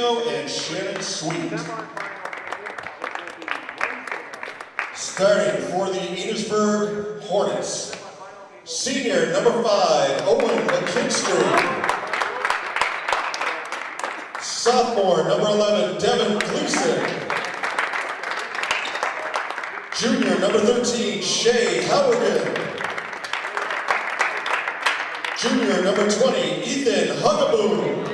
Casino and Shannon Sweet. Starting for the Enosburg Hornets, senior number 5, Owen McKinstry. Sophomore number 11, Devin Gleason. Junior number 13, Shay Howigan. Junior number 20, Ethan Hugaboom.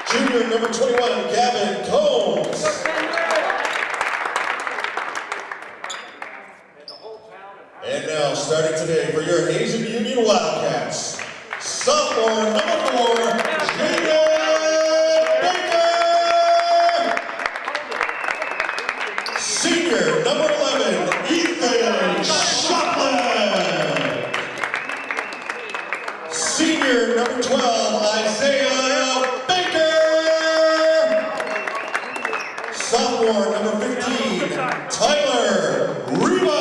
Junior number 21, Gavin Combs. And now, starting today for your Hazen Union Wildcats, sophomore number 4, Jaden Baker. Senior number 11, Ethan Shopland. Senior number 12, Isaiah Baker. Sophomore number 15, Tyler Rebar.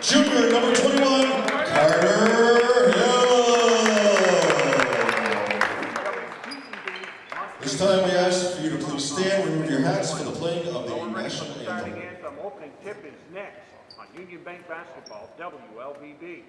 Junior number 21, Carter Hill. This time we ask for you to please stand, remove your hats for the playing of the national anthem. Opening tip is next on Union Bank Basketball, WLVB.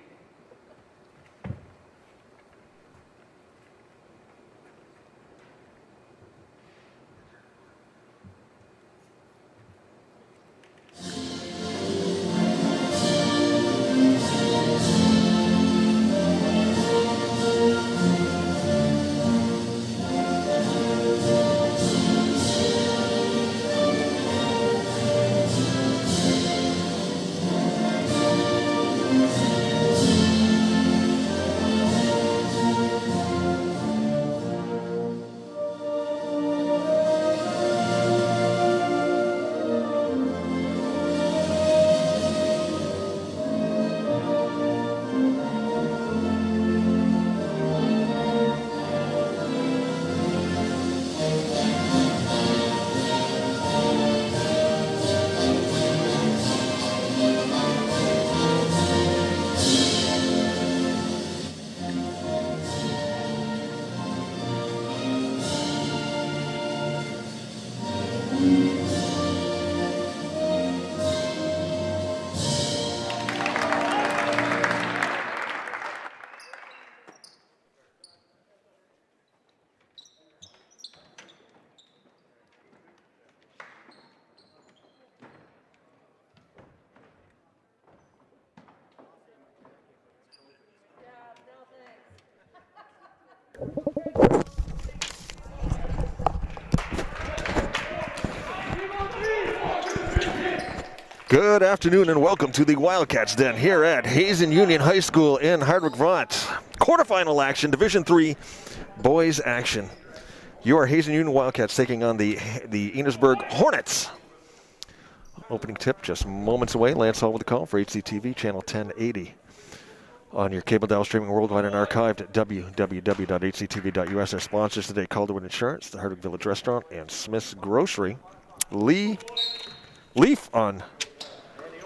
Good afternoon and welcome to the Wildcats Den here at Hazen Union High School in Hardwick, Vermont. Quarterfinal action, Division III boys action. Your Hazen Union Wildcats taking on the Enosburg Hornets. Opening tip just moments away. Lance Hall with the call for HCTV channel 1080. On your cable dial, streaming worldwide and archived at www.hctv.us. Our sponsors today, Calderwood Insurance, the Hardwick Village Restaurant, and Smith's Grocery. Leaf on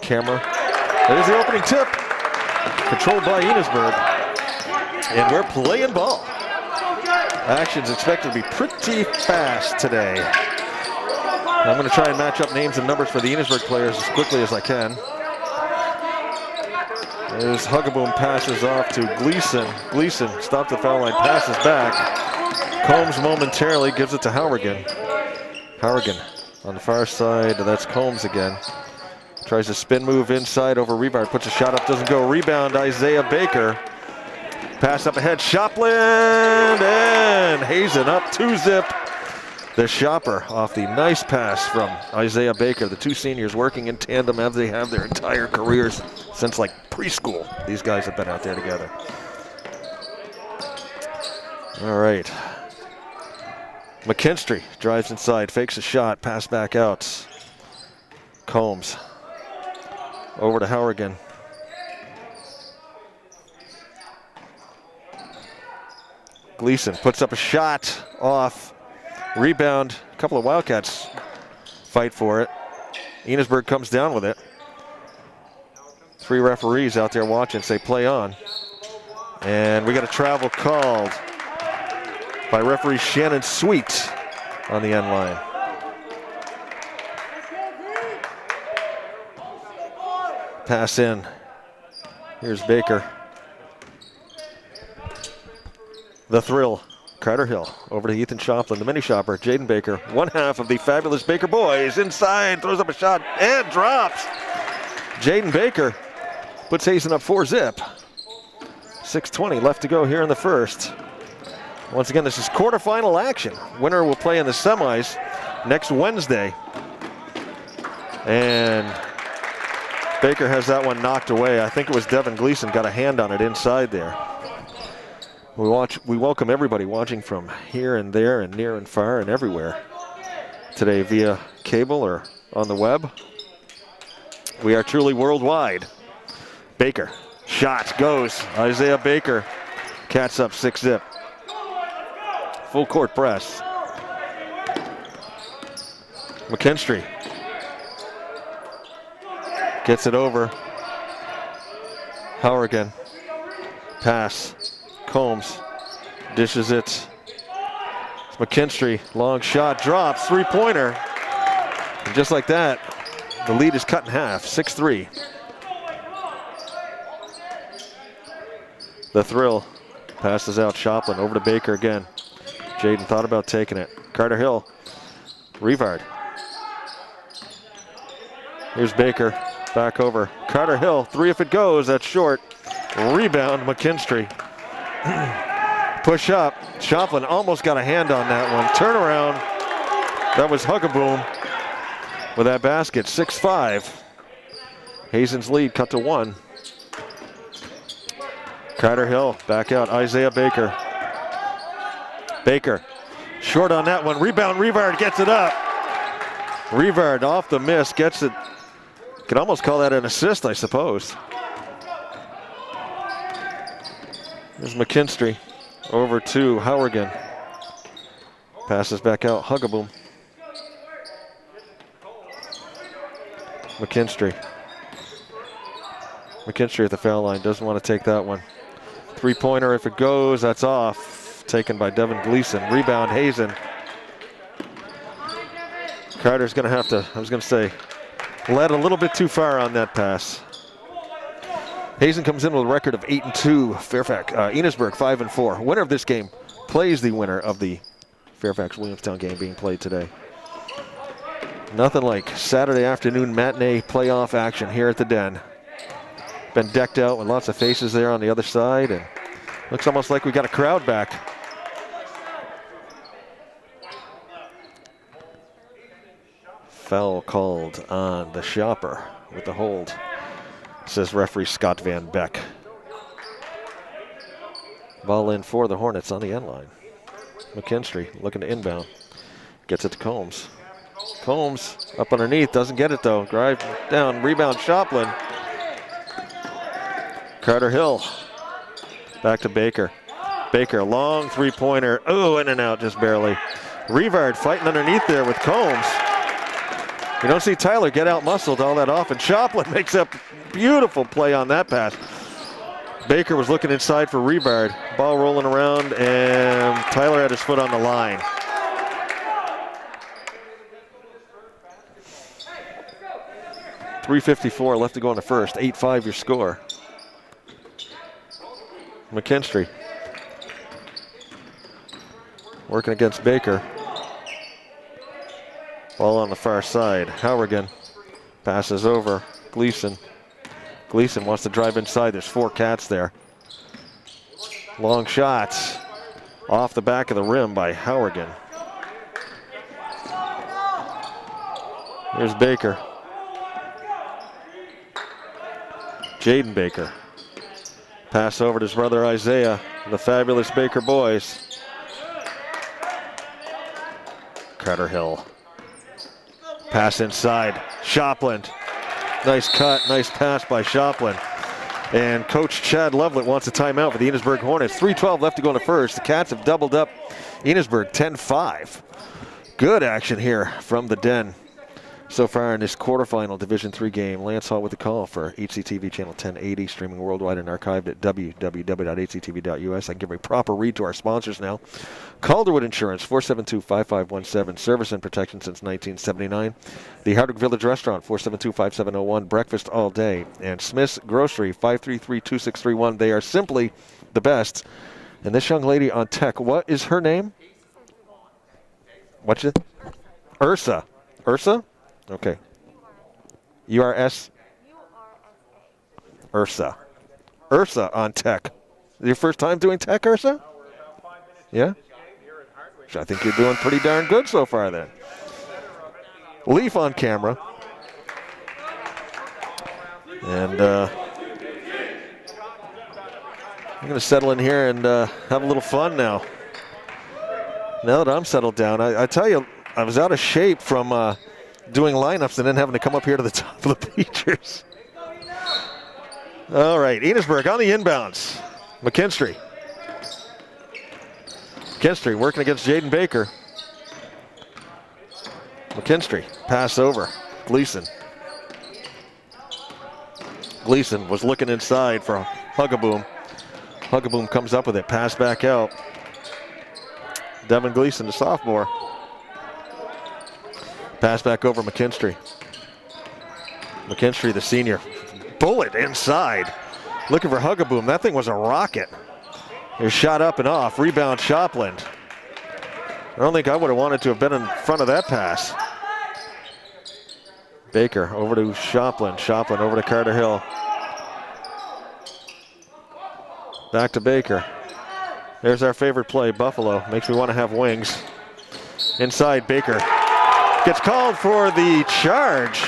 camera. There's the opening tip. Controlled by Enosburg. And we're playing ball. Action's expected to be pretty fast today. I'm going to try and match up names and numbers for the Enosburg players as quickly as I can. As Hugaboom passes off to Gleason. Gleason stopped the foul line, passes back. Combs momentarily gives it to Howigan. Howigan on the far side, that's Combs again. Tries a spin move inside over Rebar, puts a shot up, doesn't go. Rebound, Isaiah Baker. Pass up ahead, Shopland, and Hazen up 2-zip. The shopper off the nice pass from Isaiah Baker. The two seniors working in tandem as they have their entire careers since like preschool. These guys have been out there together. All right. McKinstry drives inside, fakes a shot, pass back out. Combs over to Howigan. Gleason puts up a shot off. Rebound. A couple of Wildcats fight for it. Enosburg comes down with it. Three referees out there watching say play on. And we got a travel called. by referee Shannon Sweet on the end line. Pass in. Here's Baker. The thrill. Carter Hill over to Ethan Shoplin, the mini shopper, Jaden Baker, one half of the fabulous Baker boys. Inside, throws up a shot and drops. Jaden Baker puts Hazen up 4-zip. 6:20 left to go here in the first. Once again, this is quarterfinal action. Winner will play in the semis next Wednesday. And Baker has that one knocked away. I think it was Devin Gleason got a hand on it inside there. We welcome everybody watching from here and there and near and far and everywhere today via cable or on the web. We are truly worldwide. Baker, shot goes. Isaiah Baker, Cats up 6-zip. Full court press. McKinstry gets it over. Hourigan, pass. Combs dishes it. McKinstry, long shot, drops, three-pointer. And just like that, the lead is cut in half, 6-3. The thrill passes out Shoplin over to Baker again. Jaden thought about taking it. Carter Hill, Revard. Here's Baker, back over. Carter Hill, three if it goes, that's short. Rebound, McKinstry. Push up. Shoplin almost got a hand on that one. Turnaround. That was Hugaboom with that basket. 6-5. Hazen's lead cut to 1. Carter Hill back out. Isaiah Baker. Baker short on that one. Rebound. Revard gets it up. Revard off the miss. Gets it. Could almost call that an assist, I suppose. There's McKinstry over to Hourigan. Passes back out, Hugaboom. McKinstry. McKinstry at the foul line, doesn't want to take that one. Three-pointer, if it goes, that's off. Taken by Devin Gleason. Rebound, Hazen. Carter's gonna have to, I was gonna say, led a little bit too far on that pass. Hazen comes in with a record of 8-2. Fairfax, Enosburg 5-4. Winner of this game plays the winner of the Fairfax-Williamstown game being played today. Nothing like Saturday afternoon matinee playoff action here at the Den. Been decked out with lots of faces there on the other side, and looks almost like we got a crowd back. Foul called on the shopper with the hold, says referee Scott Van Beck. Ball in for the Hornets on the end line. McKinstry looking to inbound. Gets it to Combs. Combs up underneath, doesn't get it though. Drive down, rebound Shoplin. Carter Hill. Back to Baker. Baker, long three-pointer. Oh, in and out just barely. Revard fighting underneath there with Combs. You don't see Tyler get out muscled all that often. Shoplin makes a beautiful play on that pass. Baker was looking inside for Revard. Ball rolling around, and Tyler had his foot on the line. .354 left to go in the first. 8-5 your score. McKinstry working against Baker. Ball on the far side. Hourigan passes over. Gleason. Gleason wants to drive inside. There's 4 Cats there. Long shots off the back of the rim by Hourigan. Here's Baker. Jaden Baker. Pass over to his brother Isaiah. The fabulous Baker boys. Carter Hill. Pass inside. Shoplin. Nice cut, nice pass by Shoplin. And Coach Chad Lovelet wants a timeout for the Enosburg Hornets. 3:12 left to go in the first. The Cats have doubled up Enosburg 10-5. Good action here from the Den. so far in this quarterfinal Division III game. Lance Hall with the call for HCTV Channel 1080, streaming worldwide and archived at www.hctv.us. I can give a proper read to our sponsors now. Calderwood Insurance, 472-5517, service and protection since 1979. The Hardwick Village Restaurant, 472-5701, breakfast all day. And Smith's Grocery, 533-2631. They are simply the best. And this young lady on tech, what is her name? What's it? Ursa. Ursa? Okay. URS? Ursa. Ursa on tech. Your first time doing tech, Ursa? Yeah? I think you're doing pretty darn good so far then. Leaf on camera. And I'm going to settle in here and have a little fun now. Now that I'm settled down, I tell you, I was out of shape from doing lineups and then having to come up here to the top of the bleachers. All right, Enosburg on the inbounds. McKinstry. McKinstry working against Jaden Baker. McKinstry, pass over. Gleason. Gleason was looking inside for Hugaboom. Hugaboom comes up with it, pass back out. Devin Gleason, the sophomore. Pass back over McKinstry. McKinstry, the senior. Bullet inside. Looking for Hugaboom. That thing was a rocket. It was shot up and off. Rebound Shopland. I don't think I would have wanted to have been in front of that pass. Baker over to Shopland. Shopland over to Carter Hill. Back to Baker. There's our favorite play, Buffalo. Makes me want to have wings. Inside, Baker gets called for the charge.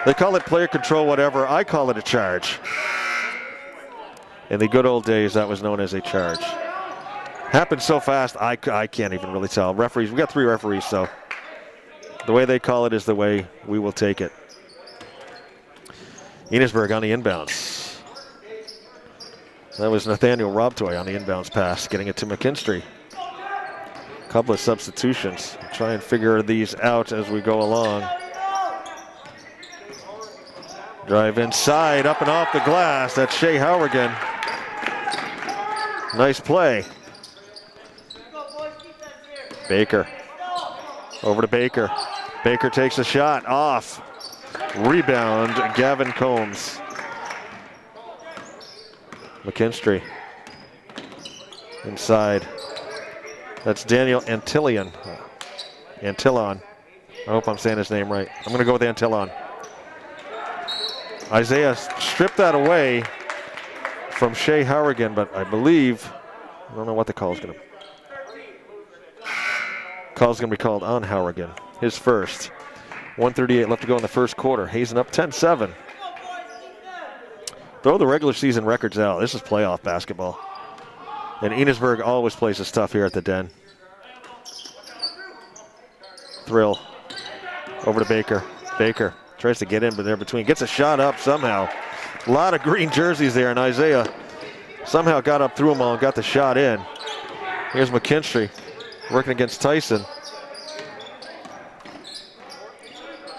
They call it player control, whatever. I call it a charge. In the good old days, that was known as a charge. Happened so fast, I can't even really tell. Referees, we got 3 referees, so the way they call it is the way we will take it. Enosburg on the inbounds. That was Nathaniel Robtoy on the inbounds pass, getting it to McKinstry. Couple of substitutions. Try and figure these out as we go along. Drive inside, up and off the glass. That's Shea Howergan. Nice play. Baker. Over to Baker. Baker takes a shot, off. Rebound, Gavin Combs. McKinstry. Inside. That's Daniel Antillon. Antillon. I hope I'm saying his name right. I'm going to go with Antillon. Isaiah stripped that away from Shea Howergan, but I believe, I don't know what the call is going to be. Call's going to be called on Howergan. His first. 1:38 left to go in the first quarter. Hazen up 10-7. Throw the regular season records out. This is playoff basketball. And Enosburg always plays this stuff here at the Den. Thrill. Over to Baker. Baker tries to get in, but there between. Gets a shot up somehow. A lot of green jerseys there, and Isaiah somehow got up through them all and got the shot in. Here's McKinstry working against Tyson.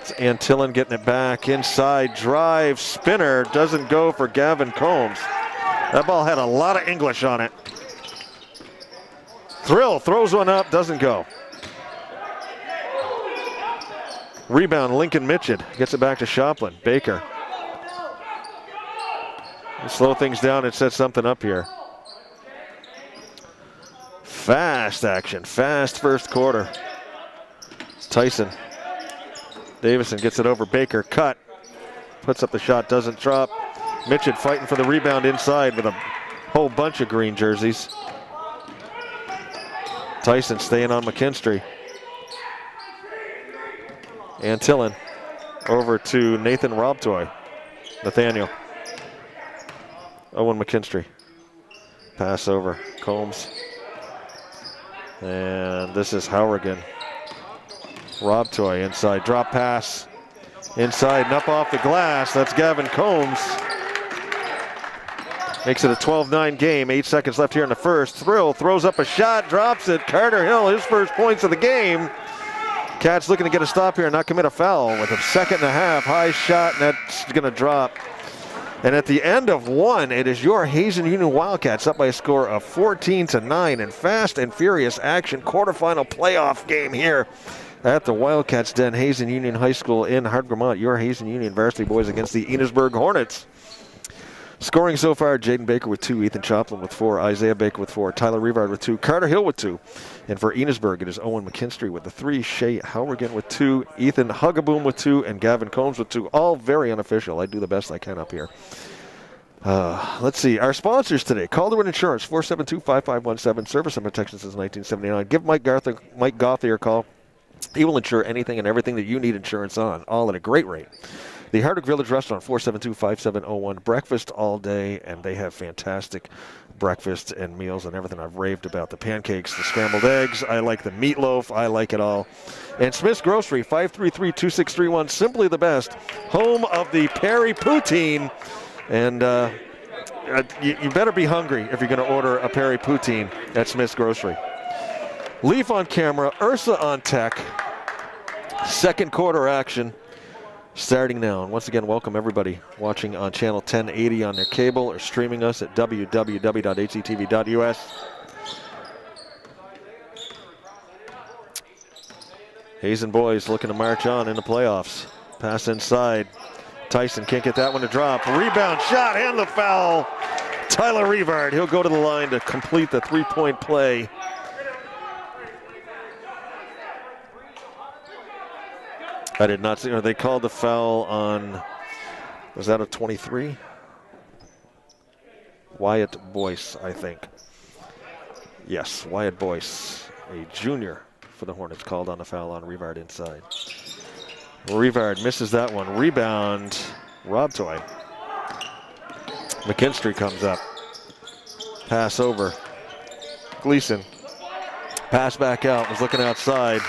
It's Antillon getting it back. Inside drive, spinner. Doesn't go for Gavin Combs. That ball had a lot of English on it. Thrill throws one up, doesn't go. Rebound, Lincoln Mitchell gets it back to Shopland. Baker. Slow things down and set something up here. Fast action, fast first quarter. Tyson. Davison gets it over Baker, cut. Puts up the shot, doesn't drop. Mitchell fighting for the rebound inside with a whole bunch of green jerseys. Tyson staying on McKinstry. Antillon over to Nathan Robtoy. Nathaniel. Owen McKinstry. Pass over. Combs. And this is Howergan. Robtoy inside. Drop pass. Inside and up off the glass. That's Gavin Combs. Makes it a 12-9 game. 8 seconds left here in the first. Thrill throws up a shot. Drops it. Carter Hill, his first points of the game. Cats looking to get a stop here and not commit a foul with a second and a half. High shot, and that's going to drop. And at the end of one, it is your Hazen Union Wildcats up by a score of 14-9 in fast and furious action. Quarterfinal playoff game here at the Wildcats Den, Hazen Union High School in Hardwick, Vermont. Your Hazen Union varsity boys against the Enosburg Hornets. Scoring so far, Jaden Baker with 2, Ethan Choplin with 4, Isaiah Baker with 4, Tyler Revard with 2, Carter Hill with 2. And for Enosburg, it is Owen McKinstry with the 3, Shea Howergan with 2, Ethan Hugaboom with 2, and Gavin Combs with 2. All very unofficial. I do the best I can up here. Let's see. Our sponsors today, Calderwood Insurance, 472-5517, service and protection since 1979. Give Mike Gothier a call. He will insure anything and everything that you need insurance on, all at a great rate. The Hardwick Village Restaurant, 472-5701, breakfast all day, and they have fantastic breakfast and meals and everything. I've raved about the pancakes, the scrambled eggs. I like the meatloaf. I like it all. And Smith's Grocery, 533-2631, simply the best. Home of the Perry Poutine. And you better be hungry if you're going to order a Perry Poutine at Smith's Grocery. Leaf on camera, Ursa on tech. Second quarter action starting now. And once again, welcome everybody watching on channel 1080 on their cable or streaming us at www.hctv.us. Hazen boys looking to march on in the playoffs. Pass inside. Tyson can't get that one to drop. Rebound shot and the foul. Tyler Revard, he'll go to the line to complete the three-point play. I did not see, or they called the foul on, was that a 23? Wyatt Boyce, I think. Yes, Wyatt Boyce, a junior for the Hornets, called on the foul on Revard inside. Revard misses that one. Rebound, Rob Toy. McKinstry comes up. Pass over. Gleason. Pass back out, was looking outside.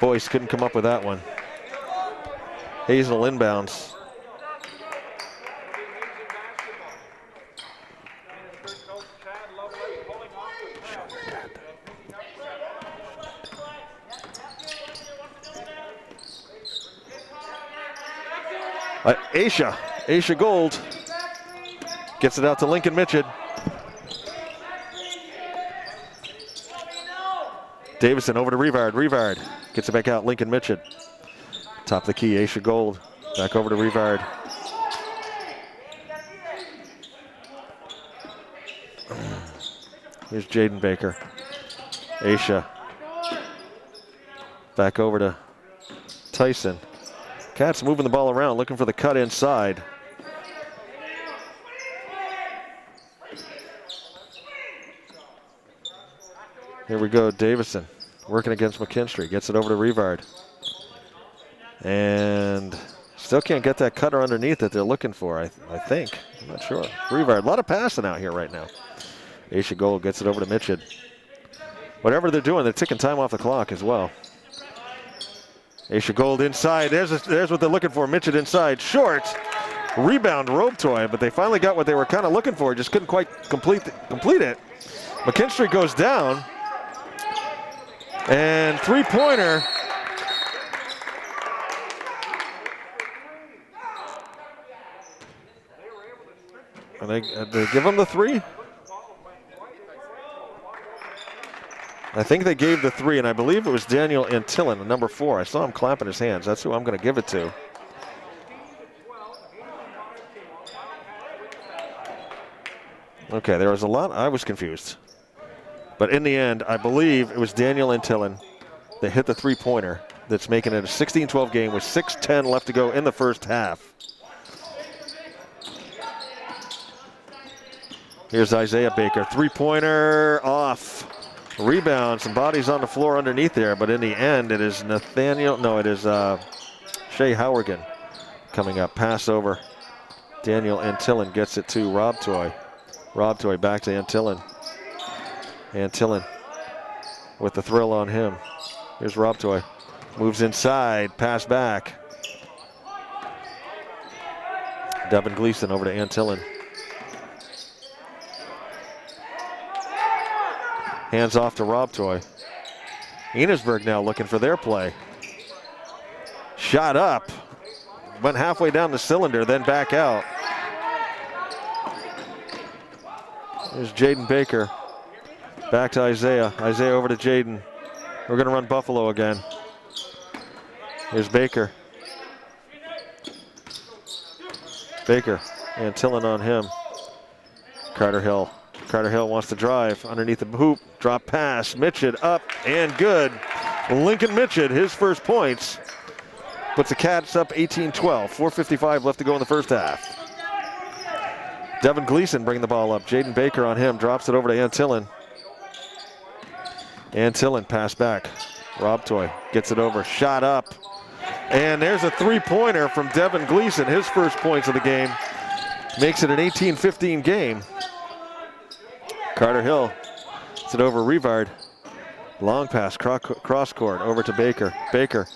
Boyce couldn't come up with that one. Hazel inbounds. Aisha Gold gets it out to Lincoln Mitchell. Davison over to Revard. Revard gets it back out. Lincoln Mitchell. Top of the key. Aisha Gold. Back over to Revard. Here's Jaden Baker. Aisha. Back over to Tyson. Cats moving the ball around, looking for the cut inside. Here we go, Davison working against McKinstry. Gets it over to Revard. And still can't get that cutter underneath that they're looking for, I think. I'm not sure. Revard, a lot of passing out here right now. Aisha Gold gets it over to Mitchell. Whatever they're doing, they're ticking time off the clock as well. Aisha Gold inside. There's what they're looking for. Mitchell inside. Short. Rebound, Robe Toy, but they finally got what they were kind of looking for. Just couldn't quite complete it. McKinstry goes down. And three-pointer. And they give him the three? I think they gave the three, and I believe it was Daniel Antillan, number 4. I saw him clapping his hands. That's who I'm going to give it to. Okay, there was a lot. I was confused. But in the end, I believe it was Daniel Antillan that hit the three-pointer that's making it a 16-12 game with 6:10 left to go in the first half. Here's Isaiah Baker. Three-pointer off. Rebound, some bodies on the floor underneath there, but in the end, it is Shea Howergan coming up. Pass over. Daniel Antillan gets it to Rob Toy. Rob Toy back to Antillan. Antillan with the thrill on him. Here's Rob Toy. Moves inside, pass back. Devin Gleason over to Antillan. Hands off to Rob Toy. Enosburg now looking for their play. Shot up. Went halfway down the cylinder, then back out. There's Jaden Baker. Back to Isaiah. Isaiah over to Jaden. We're going to run Buffalo again. Here's Baker. Baker and Tillin on him. Carter Hill. Carter Hill wants to drive underneath the hoop. Drop pass. Mitchell up and good. Lincoln Mitchell, his first points. Puts the Cats up 18-12. 4:55 left to go in the first half. Devin Gleason bringing the ball up. Jaden Baker on him. Drops it over to Antillin. Antillin pass back. Rob Toy gets it over. Shot up. And there's a three-pointer from Devin Gleason. His first points of the game. Makes it an 18-15 game. Carter Hill gets it over Revard. Long pass, cross court over to Baker. Baker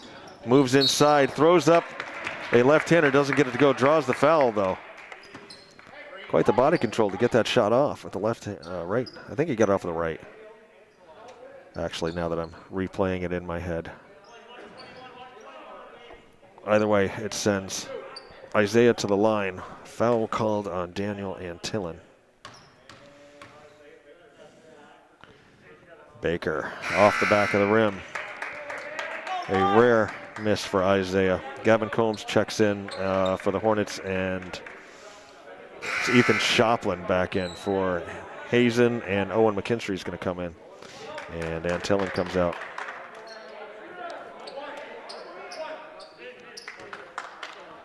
moves inside, throws up. A left-hander doesn't get it to go, draws the foul though. Quite the body control to get that shot off with the left, right. I think he got it off with the right. Actually, now that I'm replaying it in my head. Either way, it sends Isaiah to the line. Foul called on Daniel Antillin. Baker off the back of the rim. A rare miss for Isaiah. Gavin Combs checks in for the Hornets, and it's Ethan Shoplin back in for Hazen, and Owen McKinstry is going to come in. And Antillin comes out.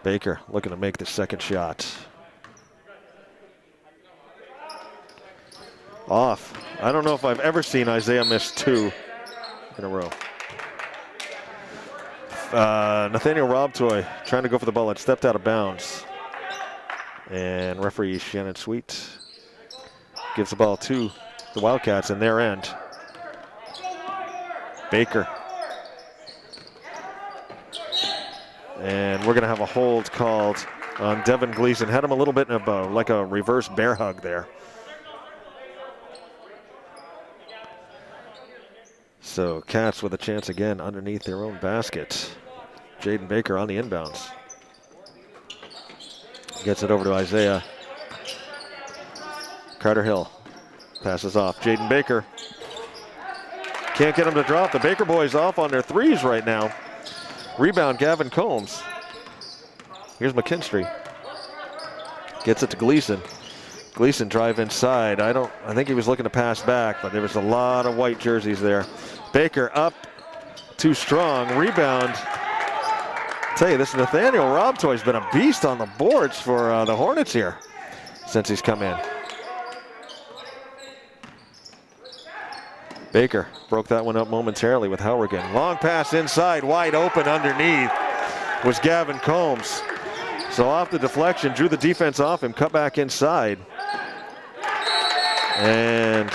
Baker looking to make the second shot. Off. I don't know if I've ever seen Isaiah miss two in a row. Nathaniel Robtoy trying to go for the ball. It stepped out of bounds. And referee Shannon Sweet gives the ball to the Wildcats in their end. Baker. And we're going to have a hold called on Devin Gleason. Had him a little bit of like a reverse bear hug there. So Cats with a chance again underneath their own basket. Jaden Baker on the inbounds. Gets it over to Isaiah. Carter Hill passes off. Jaden Baker. Can't get him to drop. The Baker boys off on their threes right now. Rebound, Gavin Combs. Here's McKinstry. Gets it to Gleason. Gleason drive inside. I think he was looking to pass back, but there was a lot of white jerseys there. Baker up, too strong. Rebound. I tell you, this Nathaniel Robtoy's been a beast on the boards for the Hornets here since he's come in. Baker broke that one up momentarily with Howrigan. Long pass inside, wide open underneath was Gavin Combs. So off the deflection, drew the defense off him, cut back inside. And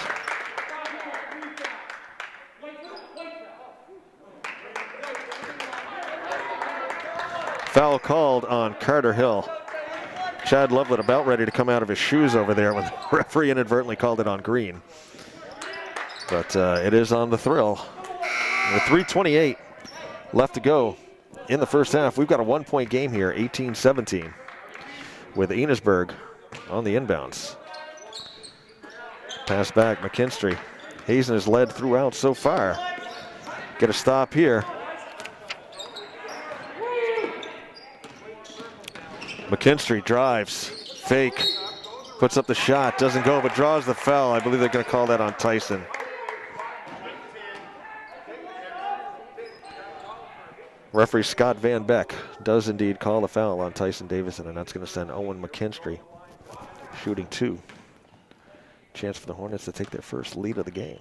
foul called on Carter Hill. Chad Loveland about ready to come out of his shoes over there when the referee inadvertently called it on green. But it is on the thrill. With 3:28 left to go in the first half, we've got a 1-point game here, 18-17, with Enosburg on the inbounds. Pass back, McKinstry. Hazen has led throughout so far. Get a stop here. McKinstry drives, fake, puts up the shot, doesn't go, but draws the foul. I believe they're going to call that on Tyson. Referee Scott Van Beck does indeed call the foul on Tyson Davison, and that's going to send Owen McKinstry shooting two. Chance for the Hornets to take their first lead of the game.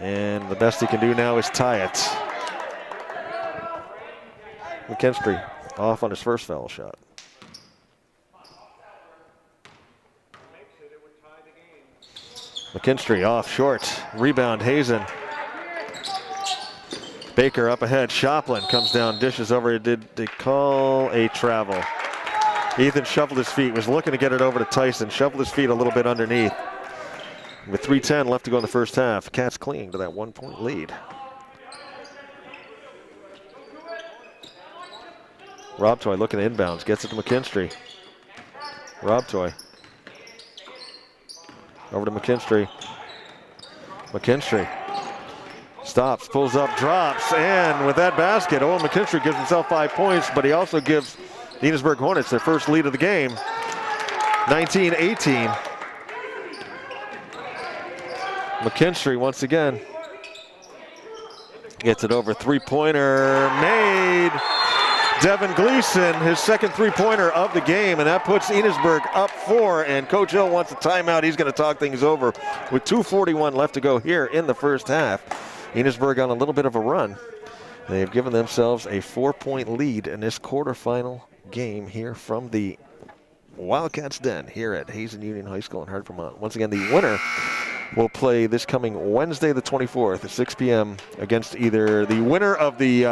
And the best he can do now is tie it. McKinstry off on his first foul shot. McKinstry off short. Rebound, Hazen. Baker up ahead. Shoplin comes down, dishes over. Did they call a travel? Ethan shuffled his feet, was looking to get it over to Tyson. Shuffled his feet a little bit underneath. With 3:10 left to go in the first half, Cats clinging to that 1-point lead. Rob Toy looking at inbounds, gets it to McKinstry. Rob Toy. Over to McKinstry. McKinstry stops, pulls up, drops, and with that basket, Owen McKinstry gives himself 5 points, but he also gives the Enosburg Hornets their first lead of the game, 19-18. McKinstry once again gets it over, three-pointer made. Devin Gleason, his second three-pointer of the game, and that puts Enosburg up 4, and Coach Hill wants a timeout. He's going to talk things over with 2:41 left to go here in the first half. Enosburg on a little bit of a run. They've given themselves a 4-point lead in this quarterfinal game here from the Wildcats Den here at Hazen Union High School in Hartford, Vermont. Once again, the winner will play this coming Wednesday the 24th at 6 p.m. against either the winner of the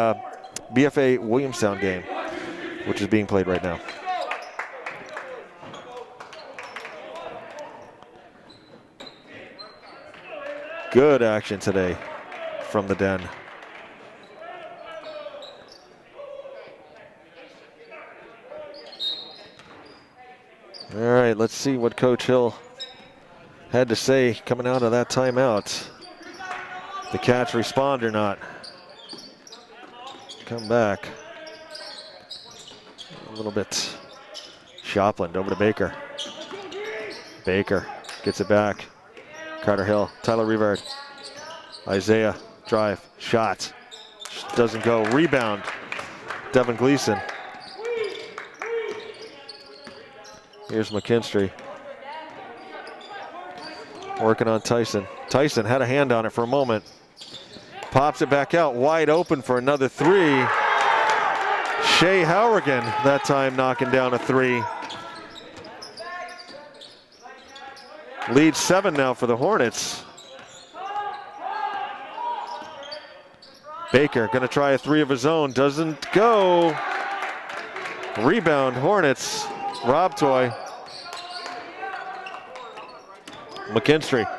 BFA Williamstown game, which is being played right now. Good action today from the Den. All right, let's see what Coach Hill had to say coming out of that timeout. The Cats respond or not. Come back. A little bit. Shopland over to Baker. Baker gets it back. Carter Hill, Tyler Revard. Isaiah, drive, shot. Doesn't go, rebound. Devin Gleason. Here's McKinstry. Working on Tyson. Tyson had a hand on it for a moment. Pops it back out, wide open for another three. Shea Hourigan that time knocking down a three. Lead 7 now for the Hornets. Baker gonna try a three of his own, doesn't go. Rebound Hornets, Rob Toy. McKinstry.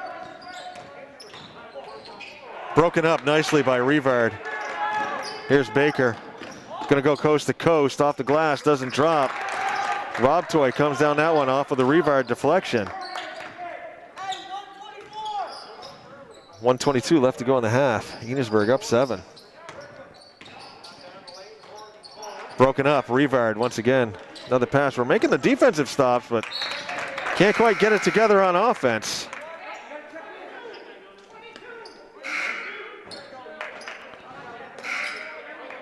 Broken up nicely by Revard. Here's Baker. He's gonna go coast to coast, off the glass, doesn't drop. Rob Toy comes down that one off of the Revard deflection. 1:22 left to go in the half. Enosburg up 7. Broken up, Revard once again. Another pass. We're making the defensive stops, but can't quite get it together on offense.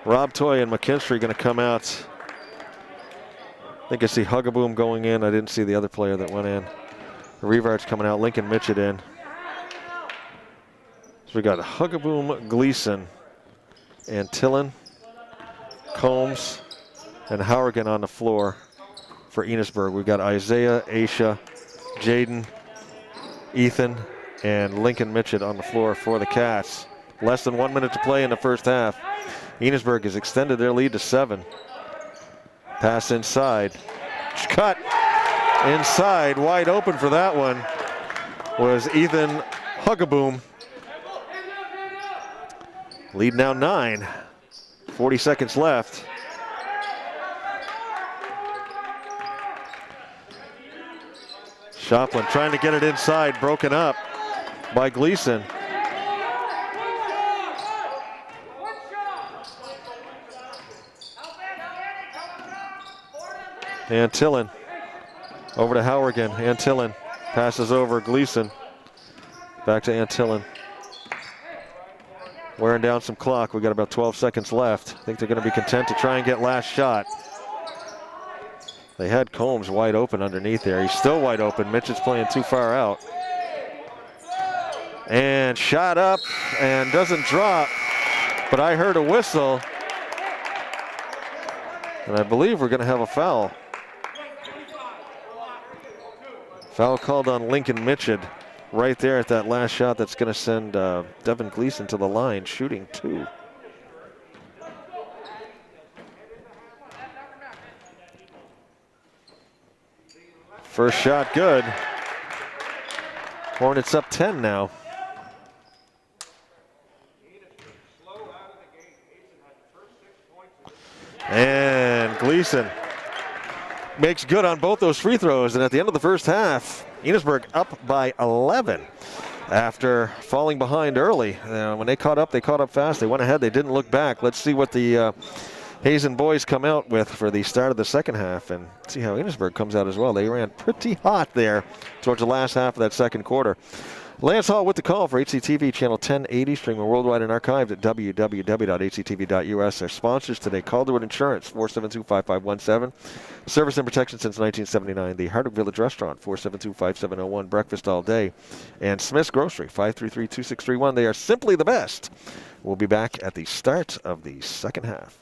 Rob Toy and McKinstry going to come out. I think I see Hugaboom going in. I didn't see the other player that went in. Revard's coming out. Lincoln Mitchett in. So we got Hugaboom, Gleason, Antillen, Combs, and Hourigan on the floor for Enosburg. We've got Isaiah, Aisha, Jaden, Ethan, and Lincoln Mitchett on the floor for the Cats. Less than 1 minute to play in the first half. Enosburg has extended their lead to 7. Pass inside. Cut inside. Wide open for that one was Ethan Hugaboom. Lead now 9. 40 seconds left. Shopland trying to get it inside, broken up by Gleason. Antillen over to Hourigan. Antillen passes over Gleason. Back to Antillen. Wearing down some clock. We got about 12 seconds left. I think they're going to be content to try and get last shot. They had Combs wide open underneath there. He's still wide open. Mitchett's playing too far out. And shot up and doesn't drop. But I heard a whistle. And I believe we're going to have a foul. Foul called on Lincoln Mitchett right there at that last shot. That's going to send Devin Gleason to the line, shooting 2. First shot good. Hornets up 10 now. Slow out of the gate. Hazen had the first 6 points of this. And Gleason makes good on both those free throws. And at the end of the first half, Enosburg up by 11 after falling behind early. When they caught up fast. They went ahead. They didn't look back. Let's see what the Hazen boys come out with for the start of the second half, and see how Enosburg comes out as well. They ran pretty hot there towards the last half of that second quarter. Lance Hall with the call for HCTV channel 1080, streaming worldwide and archived at www.hctv.us. Our sponsors today: Calderwood Insurance, 472-5517. Service and protection since 1979. The Hardwick Village Restaurant, 472-5701. Breakfast all day. And Smith's Grocery, 533-2631. They are simply the best. We'll be back at the start of the second half.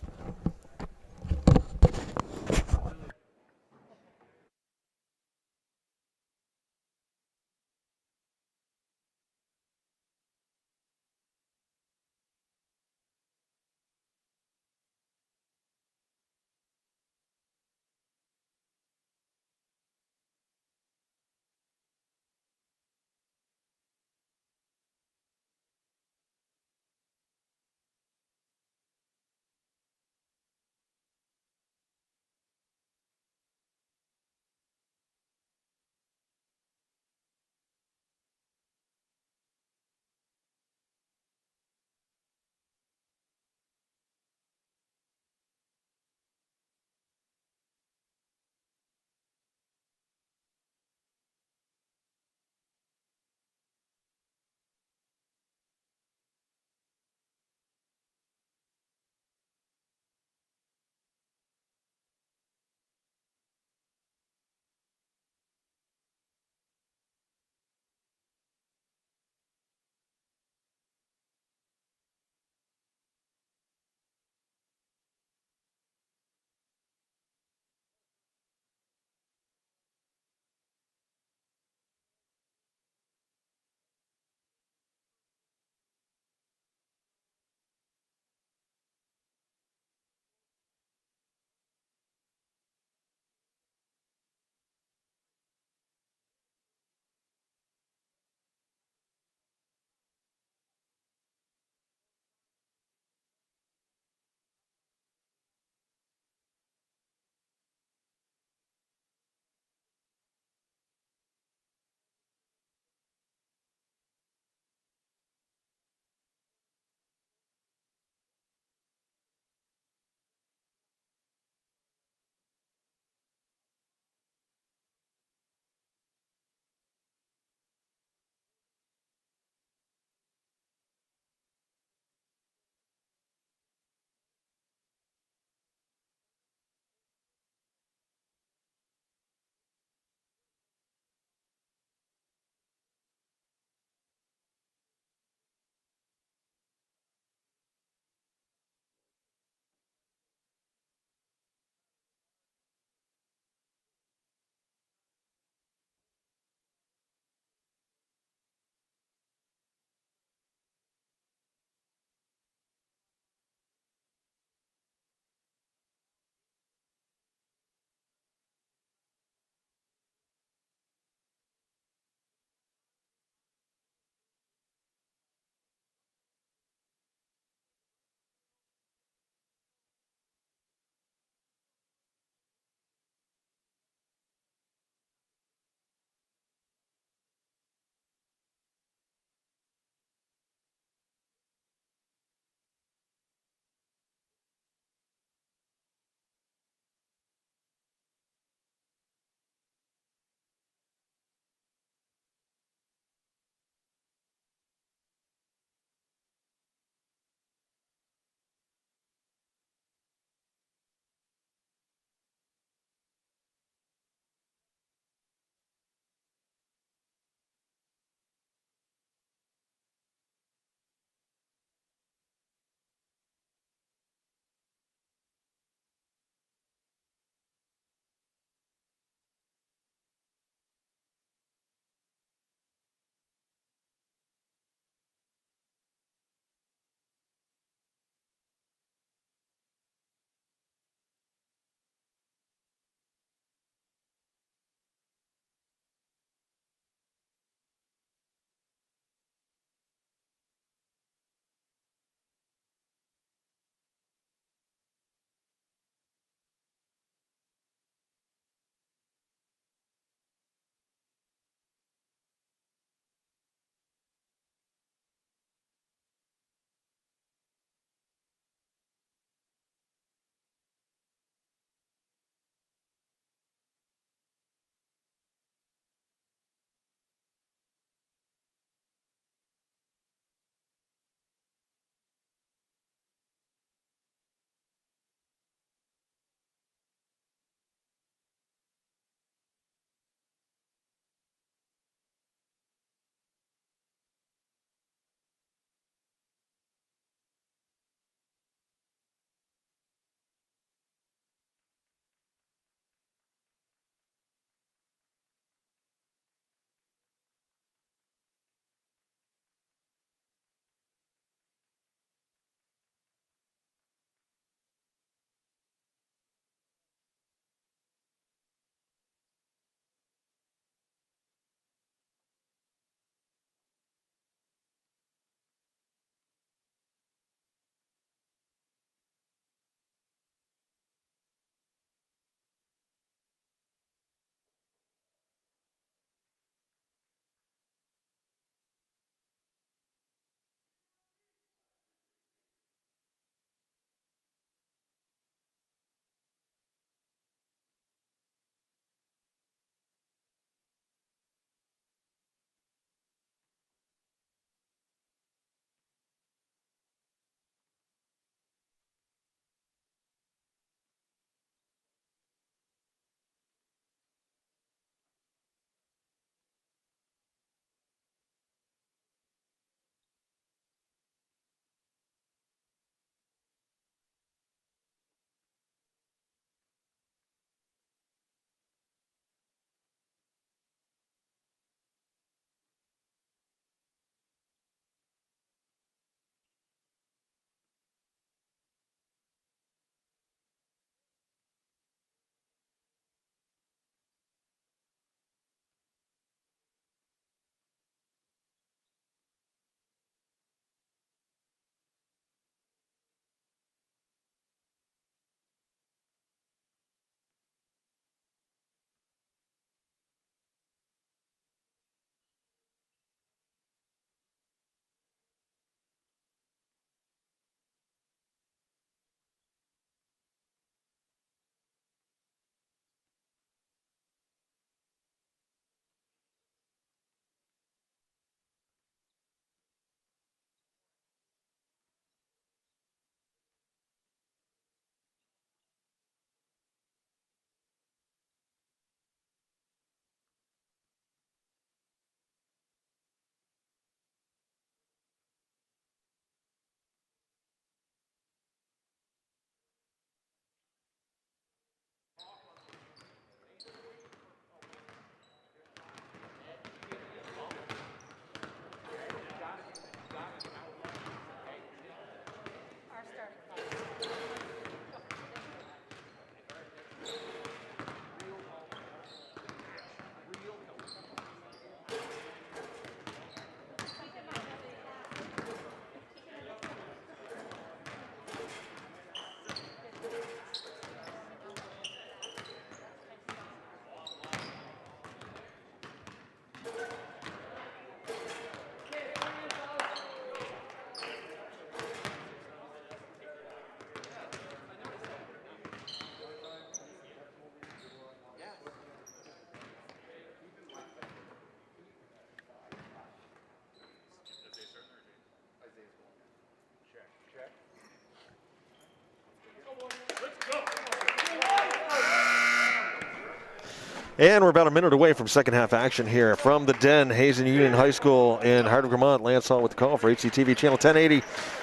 And we're about a minute away from second half action here from the Den, Hazen Union High School in Hardwick, Vermont. Lance Hall with the call for HCTV Channel 1080.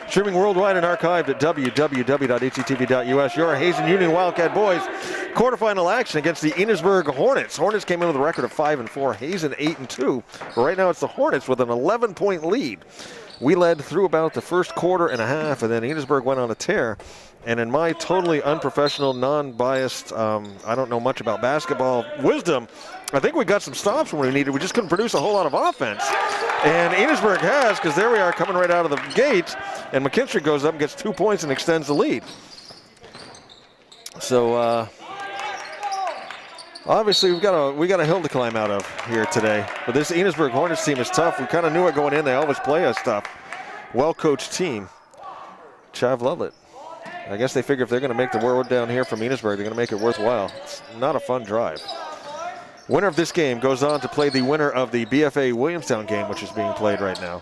Streaming worldwide and archived at www.hctv.us. Your Hazen Union Wildcat boys quarterfinal action against the Enosburg Hornets. Hornets came in with a record of 5-4. Hazen 8-2. But right now it's the Hornets with an 11-point lead. We led through about the first quarter and a half, and then Enosburg went on a tear. And in my totally unprofessional, non-biased, I don't know much about basketball wisdom, I think we got some stops when we needed. We just couldn't produce a whole lot of offense. And Enosburg has, because there we are coming right out of the gate, and McKinstry goes up and gets 2 points and extends the lead. So obviously we got a hill to climb out of here today. But this Enosburg Hornets team is tough. We kind of knew it going in. They always play us tough. Well-coached team. Chav Lovelet. I guess they figure if they're going to make the road down here from Enosburg, they're going to make it worthwhile. It's not a fun drive. Winner of this game goes on to play the winner of the BFA Williamstown game, which is being played right now.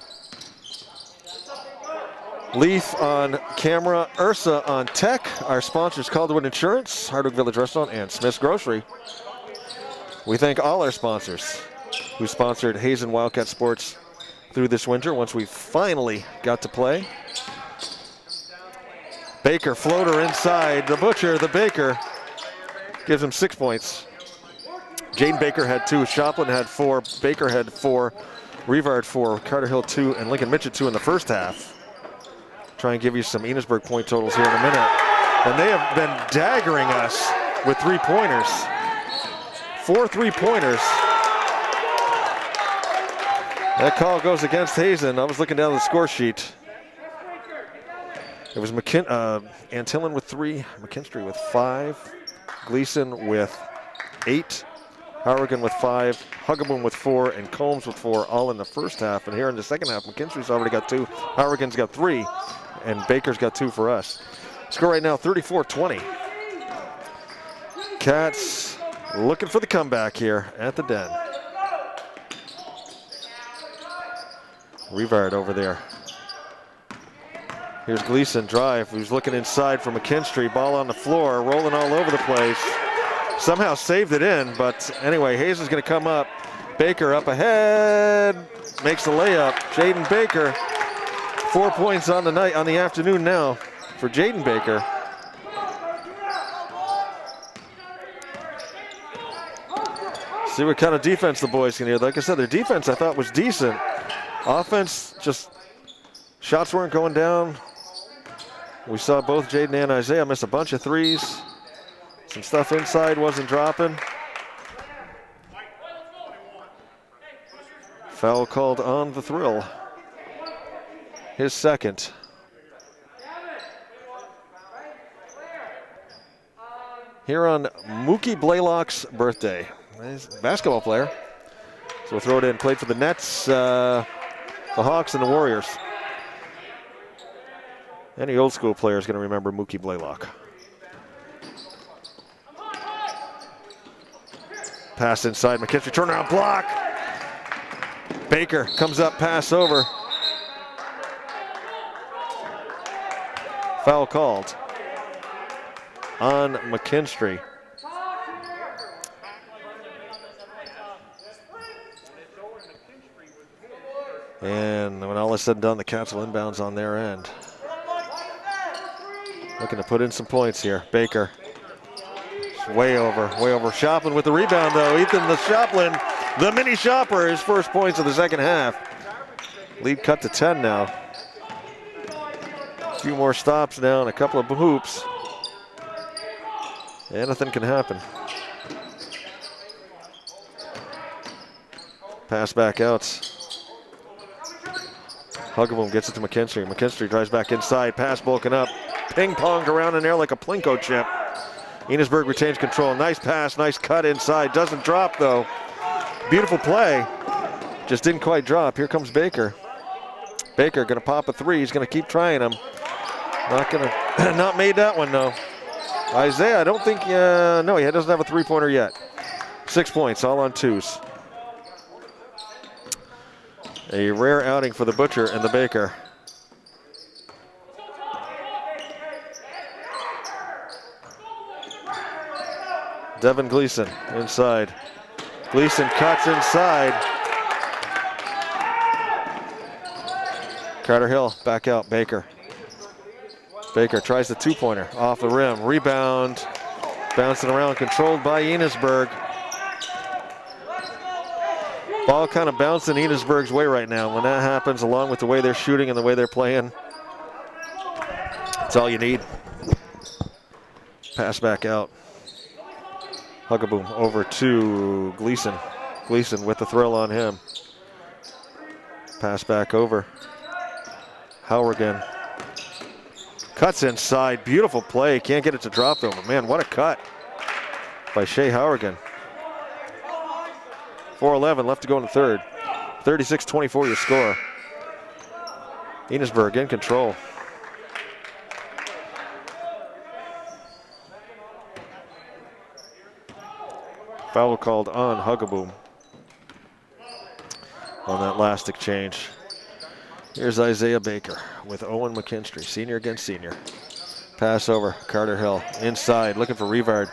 Leaf on camera, Ursa on tech. Our sponsors, Calderwood Insurance, Hardwick Village Restaurant, and Smith's Grocery. We thank all our sponsors who sponsored Hazen Wildcat Sports through this winter once we finally got to play. Baker, floater inside. The Butcher, the Baker, gives him 6 points. Jaden Baker had 2, Shoplin had 4, Baker had 4, Revard 4, Carter Hill 2, and Lincoln Mitchell 2 in the first half. Try and give you some Enosburg point totals here in a minute. And they have been daggering us with 3-pointers. 4 3-pointers. That call goes against Hazen. I was looking down the score sheet. It was Antillon with 3, McKinstry with 5, Gleason with 8, Harrigan with 5, Huggable with 4, and Combs with 4, all in the first half. And here in the second half, McKinstry's already got 2, Harrigan's got 3, and Baker's got 2 for us. Score right now, 34-20. Cats looking for the comeback here at the Den. Revard over there. Here's Gleason, drive, who's looking inside for McKinstry. Ball on the floor, rolling all over the place. Somehow saved it in, but anyway, Hayes is going to come up. Baker up ahead, makes the layup. Jaden Baker, 4 points on the night, on the afternoon now for Jaden Baker. See what kind of defense the boys can do. Like I said, their defense I thought was decent. Offense, just shots weren't going down. We saw both Jaden and Isaiah miss a bunch of threes. Some stuff inside wasn't dropping. Foul called on the Thrill. His second. Here on Mookie Blaylock's birthday. He's a basketball player. So we'll throw it in. Played for the Nets, the Hawks, and the Warriors. Any old school player is going to remember Mookie Blaylock. Pass inside, McKinstry, turnaround block. Baker comes up, pass over. Foul called on McKinstry. And when all is said and done, the Cats will inbounds on their end. Looking to put in some points here. Baker. Way over, way over. Shoplin with the rebound, though. Ethan the Shoplin, the mini shopper, his first points of the second half. Lead cut to 10 now. A few more stops now and a couple of hoops. Anything can happen. Pass back out. Huggable gets it to McKinstry. McKinstry drives back inside. Pass bulking up. Ping-ponged around in there like a Plinko chip. Enosburg retains control. Nice pass, nice cut inside. Doesn't drop, though. Beautiful play. Just didn't quite drop. Here comes Baker. Baker going to pop a 3. He's going to keep trying him. Not made that one, though. Isaiah, I don't think, no, he doesn't have a 3-pointer yet. 6 points, all on 2s. A rare outing for the Butcher and the Baker. Devin Gleason inside. Gleason cuts inside. Carter Hill back out, Baker. Baker tries the two-pointer off the rim. Rebound, bouncing around, controlled by Enosburg. Ball kind of bouncing Enosburg's way right now. When that happens, along with the way they're shooting and the way they're playing, that's all you need. Pass back out. Hugaboom over to Gleason. Gleason with the thrill on him. Pass back over. Hourigan. Cuts inside. Beautiful play. Can't get it to drop though. But man, what a cut by Shea Hourigan. 4:11 left to go in the third. 36-24 your score. Enosburg in control. Foul called on Hugaboom on that last exchange. Here's Isaiah Baker with Owen McKinstry, senior against senior. Pass over, Carter Hill inside, looking for Rivard.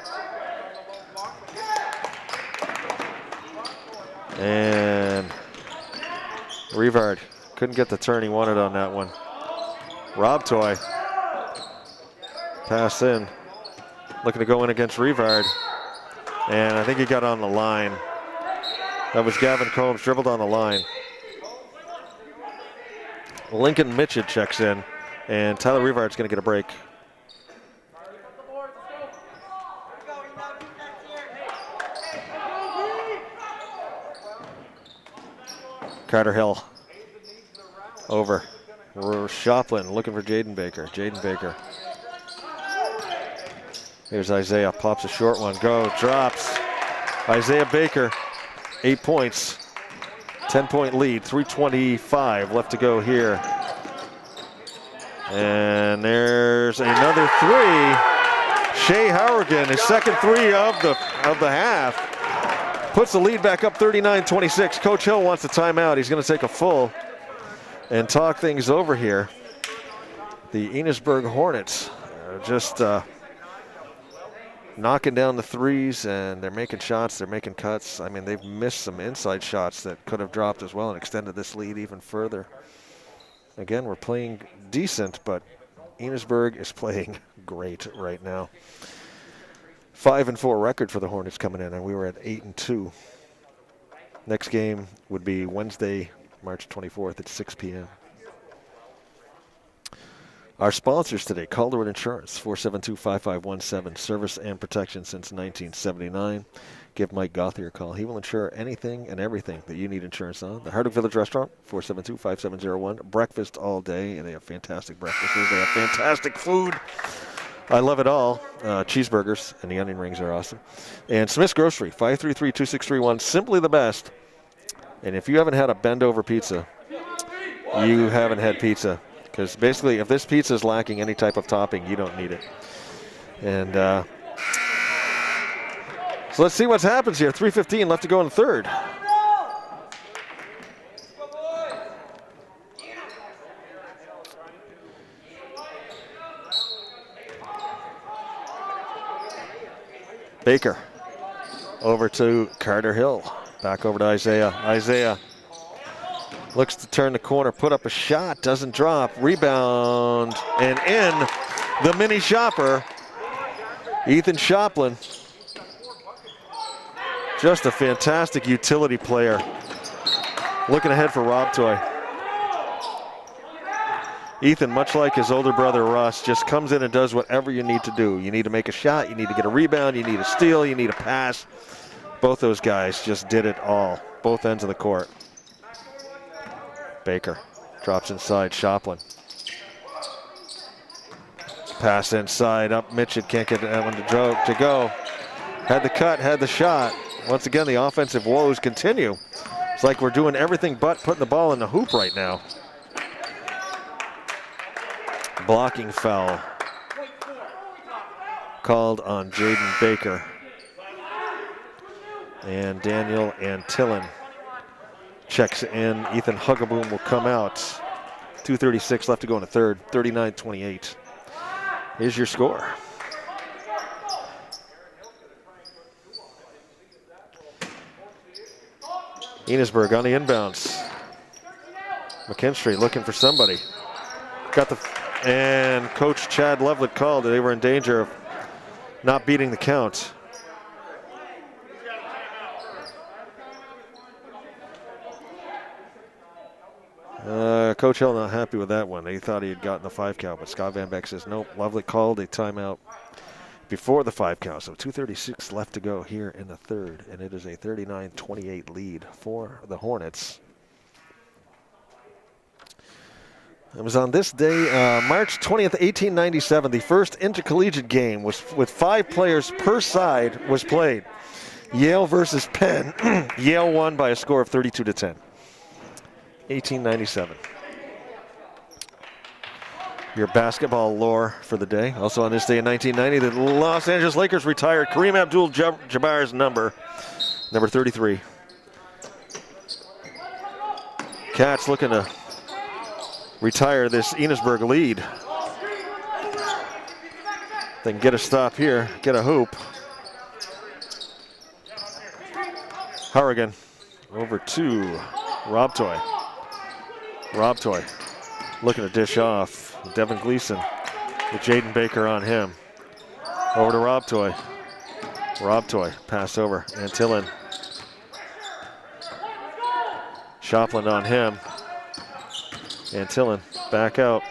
And Rivard couldn't get the turn he wanted on that one. Rob Toy. Pass in, looking to go in against Rivard. And I think he got on the line. That was Gavin Combs, dribbled on the line. Lincoln Mitchell checks in, and Tyler Rivard's going to get a break. Carter Hill over. Shoplin looking for Jaden Baker. Jaden Baker. Here's Isaiah, pops a short one, go, drops. Isaiah Baker, 8 points, 10-point lead, 3:25 left to go here. And there's another three. Shea Hourigan, his second three of the half, puts the lead back up 39-26. Coach Hill wants a timeout. He's going to take a full and talk things over here. The Enosburg Hornets are just knocking down the threes, and they're making shots, they're making cuts. I mean, they've missed some inside shots that could have dropped as well and extended this lead even further. Again, we're playing decent, but Enosburg is playing great right now. 5-4 record for the Hornets coming in, and we were at 8-2. Next game would be Wednesday, March 24th at 6 p.m. Our sponsors today, Calderwood Insurance, 472-5517, service and protection since 1979. Give Mike Gothier a call. He will insure anything and everything that you need insurance on. The Hardwick Village Restaurant, 472-5701. Breakfast all day, and they have fantastic breakfasts. They have fantastic food. I love it all. Cheeseburgers and the onion rings are awesome. And Smith's Grocery, 533-2631, simply the best. And if you haven't had a bend-over pizza, you haven't had pizza. Because basically, if this pizza is lacking any type of topping, you don't need it. And so let's see what happens here. 3:15 left to go in the third. Baker over to Carter Hill. Back over to Isaiah. Isaiah looks to turn the corner, put up a shot, doesn't drop, rebound, and in the mini shopper, Ethan Shoplin. Just a fantastic utility player. Looking ahead for Rob Toy. Ethan, much like his older brother Russ, just comes in and does whatever you need to do. You need to make a shot, you need to get a rebound, you need a steal, you need a pass. Both those guys just did it all, both ends of the court. Baker drops inside, Shoplin. Pass inside, up Mitchell, can't get that one to go. Had the cut, had the shot. Once again, the offensive woes continue. It's like we're doing everything but putting the ball in the hoop right now. Blocking foul called on Jaden Baker. And Daniel Antillen checks in. Ethan Hugaboom will come out. 2:36 left to go in the third. 39-28. Here's your score. Enosburg on the inbounds. McKinstry looking for somebody. And Coach Chad Lovelet called that they were in danger of not beating the count. Coach Hill not happy with that one. He thought he had gotten the 5 count, but Scott Van Beck says nope. Lovelet called a timeout before the 5 count. So 2:36 left to go here in the third, and it is a 39-28 lead for the Hornets. It was on this day, March 20th, 1897, the first intercollegiate game was with 5 players per side was played. Yale versus Penn. Yale won by a score of 32-10. 1897. Your basketball lore for the day. Also on this day in 1990, the Los Angeles Lakers retired Kareem Abdul-Jabbar's number 33. Cats looking to retire this Enosburg lead. They can get a stop here, get a hoop. Harrigan over to Rob Toy. Rob Toy looking to dish off. Devin Gleason with Jaden Baker on him. Over to Rob Toy. Rob Toy, pass over. Antillin. Shopland on him. Antillin back out.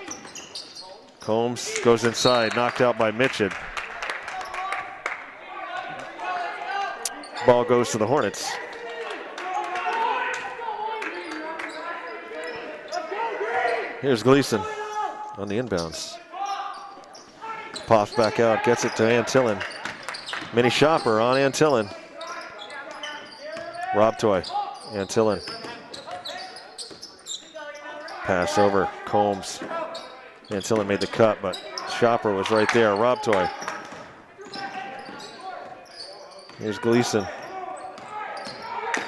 Combs goes inside, knocked out by Mitchell. Ball goes to the Hornets. Here's Gleason on the inbounds. Pops back out, gets it to Antillin. Mini Shopper on Antillin. Rob Toy, Antillin. Pass over, Combs. Antillin made the cut, but Shopper was right there. Rob Toy. Here's Gleason.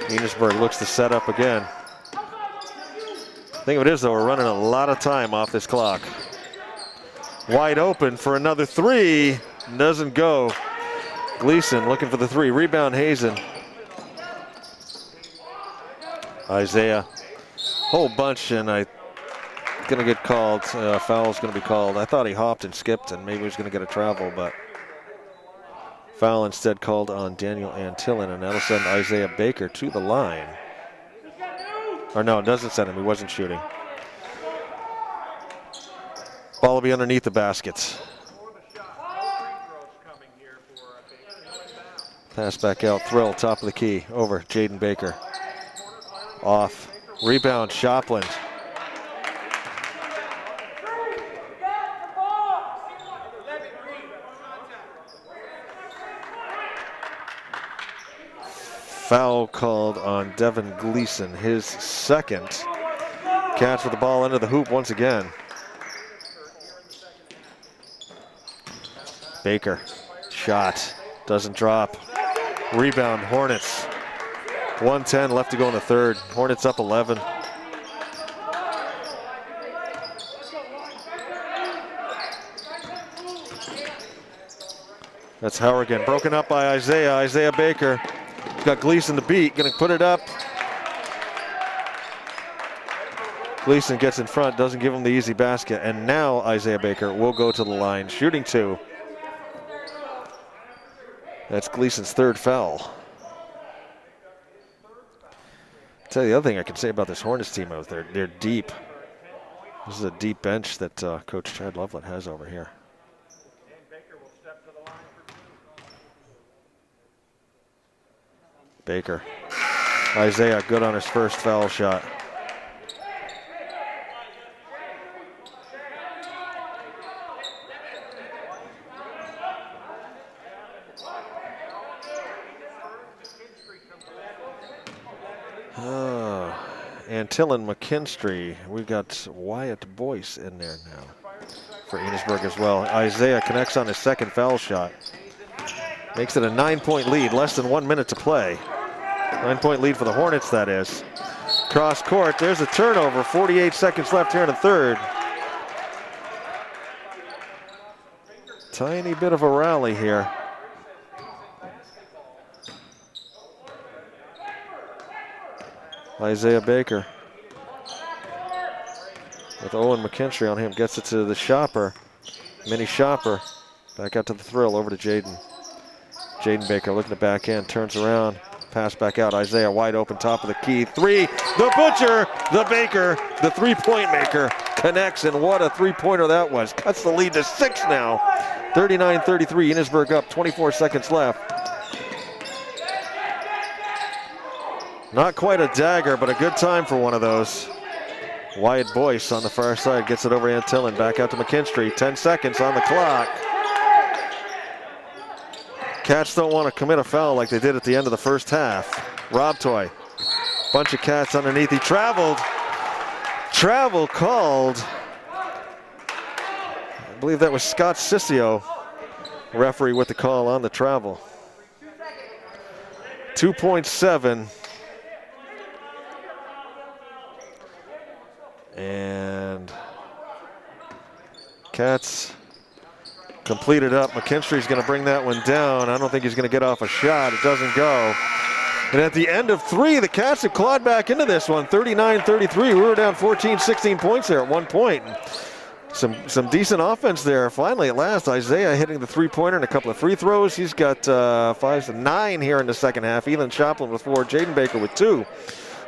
Enosburg looks to set up again. Thing of it is, though, we're running a lot of time off this clock. Wide open for another 3. Doesn't go. Gleason looking for the 3. Rebound, Hazen. Isaiah. Whole bunch, and gonna get called. Foul's gonna be called. I thought he hopped and skipped, and maybe he was gonna get a travel, but foul instead called on Daniel Antillin, and that'll send Isaiah Baker to the line. Or no, it doesn't send him. He wasn't shooting. Ball will be underneath the baskets. Pass back out. Thrill, top of the key. Over. Jaden Baker. Off. Rebound. Shopland. Foul called on Devin Gleason, his second. Catch with the ball under the hoop once again. Baker, shot, doesn't drop. Rebound, Hornets. 1:10 left to go in the third. Hornets up 11. That's Harrigan, broken up by Isaiah Baker. Got Gleason to beat, gonna put it up. Gleason gets in front, doesn't give him the easy basket, and now Isaiah Baker will go to the line, shooting 2. That's Gleason's 3rd foul. I'll tell you the other thing I can say about this Hornets team is they're deep. This is a deep bench that Coach Chad Lovelet has over here. Baker. Isaiah good on his first foul shot. Antillin McKinstry. We've got Wyatt Boyce in there now for Enosburg as well. Isaiah connects on his second foul shot. Makes it a 9-point lead, less than 1 minute to play. 9-point lead for the Hornets, that is. Cross court, there's a turnover. 48 seconds left here in the third. Tiny bit of a rally here. Isaiah Baker. With Owen McKinstry on him, gets it to the Shopper. Mini Shopper. Back out to the Thrill, over to Jaden. Jaden Baker looking to back end, turns around, pass back out. Isaiah wide open, top of the key. Three, the Butcher, the Baker, the three-point maker connects, and what a three-pointer that was. Cuts the lead to 6 now. 39-33, Enosburg up, 24 seconds left. Not quite a dagger, but a good time for one of those. Wyatt Boyce on the far side gets it over Antillen, back out to McKinstry. 10 seconds on the clock. Cats don't want to commit a foul like they did at the end of the first half. Rob Toy, bunch of Cats underneath. He traveled. Travel called. I believe that was Scott Sissio, referee, with the call on the travel. 2.7. And Cats completed up. McKinstry's going to bring that one down. I don't think he's going to get off a shot. It doesn't go. And at the end of 3, the Cats have clawed back into this one, 39-33. We were down 14, 16 points there at one point. Some decent offense there. Finally, at last, Isaiah hitting the three-pointer and a couple of free throws. He's got 5-9 here in the second half. Elon Chaplin with 4, Jaden Baker with 2.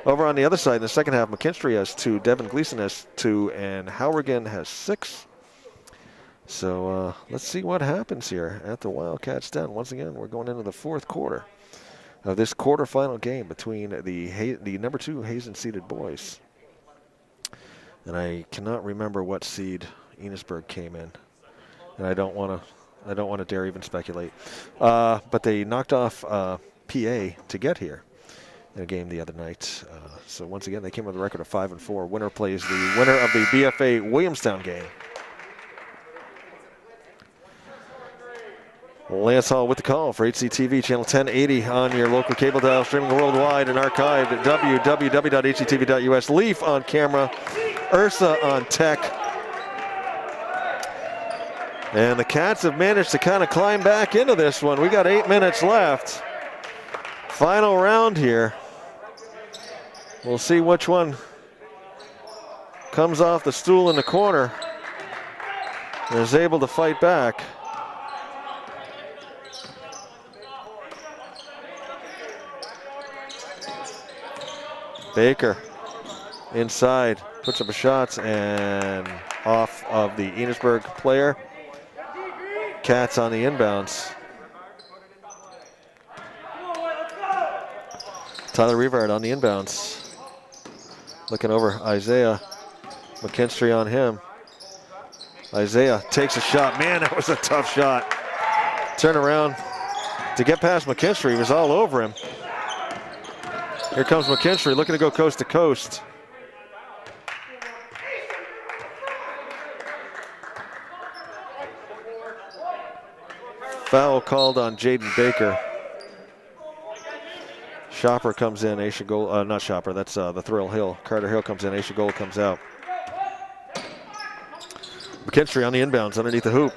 Over on the other side in the second half, McKinstry has 2, Devin Gleason has 2, and Howergan has 6. So let's see what happens here at the Wildcats Den. Once again, we're going into the fourth quarter of this quarterfinal game between the number 2 Hazen seeded boys. And I cannot remember what seed Enosburg came in, and I don't want to dare even speculate. But they knocked off PA to get here in a game the other night. So once again, they came with a record of 5-4. Winner plays the winner of the BFA Williamstown game. Lance Hall with the call for HCTV, channel 1080 on your local cable dial, streaming worldwide and archived at www.hctv.us. Leaf on camera, Ursa on tech. And the Cats have managed to kind of climb back into this one. We got 8 minutes left. Final round here. We'll see which one comes off the stool in the corner and is able to fight back. Baker inside, puts up a shot and off of the Enosburg player. Cats on the inbounds. Tyler Revard on the inbounds. Looking over Isaiah McKinstry on him. Isaiah takes a shot. Man, that was a tough shot. Turn around to get past McKinstry. He was all over him. Here comes McKinstry looking to go coast to coast. Foul called on Jaden Baker. Shopper comes in, Aisha Gold, not Shopper, that's the Thrill Hill. Carter Hill comes in, Aisha Gold comes out. McKinstry on the inbounds underneath the hoop.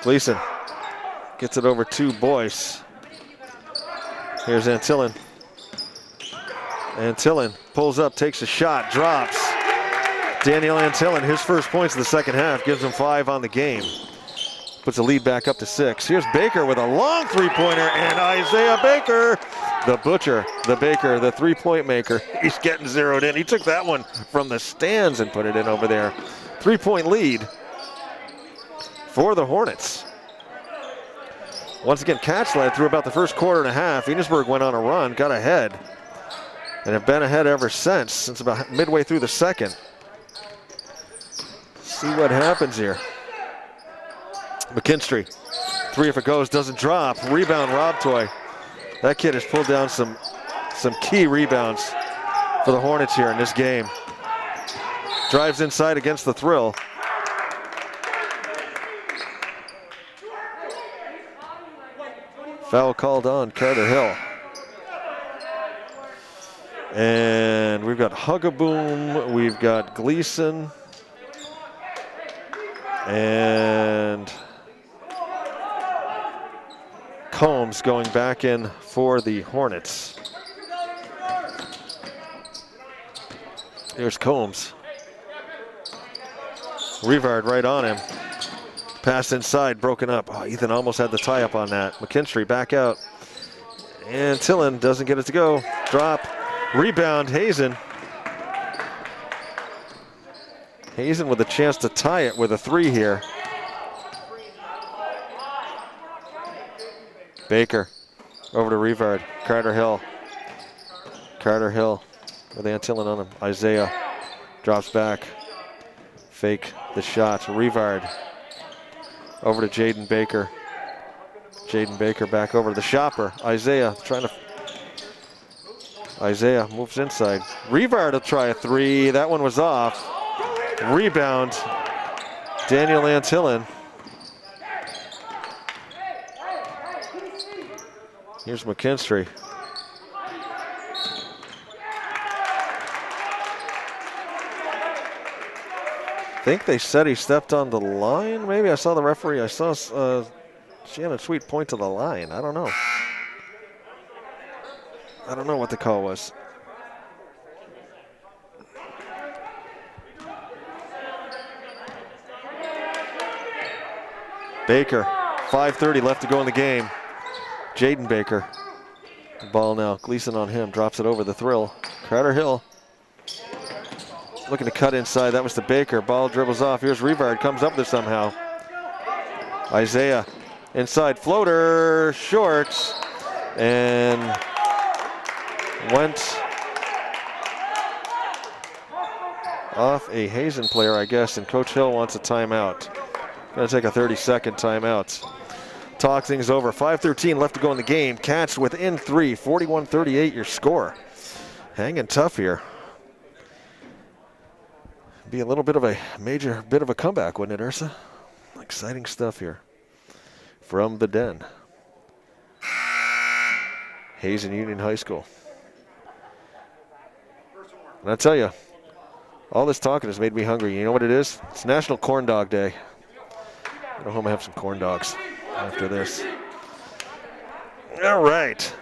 Gleason gets it over to Boyce. Here's Antillen. Antillen pulls up, takes a shot, drops. Daniel Antillen, his first points of the second half, gives him 5 on the game. Puts the lead back up to 6. Here's Baker with a long three-pointer, and Isaiah Baker, the Butcher, the Baker, the three-point maker. He's getting zeroed in. He took that one from the stands and put it in over there. 3-point lead for the Hornets. Once again, Cats led through about the first quarter and a half. Enosburg went on a run, got ahead, and have been ahead ever since about midway through the second. See what happens here. McKinstry, 3 if it goes, doesn't drop. Rebound, Rob Toy. That kid has pulled down some key rebounds for the Hornets here in this game. Drives inside against the Thrill. Foul called on Carter Hill. And we've got Hugaboom, we've got Gleason, and Combs going back in for the Hornets. Here's Combs. Revard right on him. Pass inside, broken up. Oh, Ethan almost had the tie up on that. McKinstry back out. And Tillen doesn't get it to go. Drop. Rebound, Hazen. Hazen with a chance to tie it with a 3 here. Baker over to Revard. Carter Hill. Carter Hill with Antillen on him. Isaiah drops back. Fake the shot. Revard over to Jaden Baker. Jaden Baker back over to the shopper. Isaiah trying to. Isaiah moves inside. Revard will try a 3. That one was off. Rebound. Daniel Antillen. Here's McKinstry. I think they said he stepped on the line. Maybe I saw the referee. I saw Shannon Sweet point to the line. I don't know. I don't know what the call was. Baker, 5:30 left to go in the game. Jaden Baker. The ball now. Gleason on him. Drops it over the thrill. Carter Hill. Looking to cut inside. That was to Baker. Ball dribbles off. Here's Revard. Comes up there somehow. Isaiah. Inside floater. Short. And went off a Hazen player, I guess. And Coach Hill wants a timeout. Going to take a 30-second timeout. Talk things over. 5:13 left to go in the game. Cats within 3. 41-38 your score. Hanging tough here. Be a little bit of a major bit of a comeback, wouldn't it, Ursa? Exciting stuff here from the Den. Hazen Union High School. And I tell you, all this talking has made me hungry. You know what it is? It's National Corn Dog Day. I'll go home and have some corn dogs after this. All right.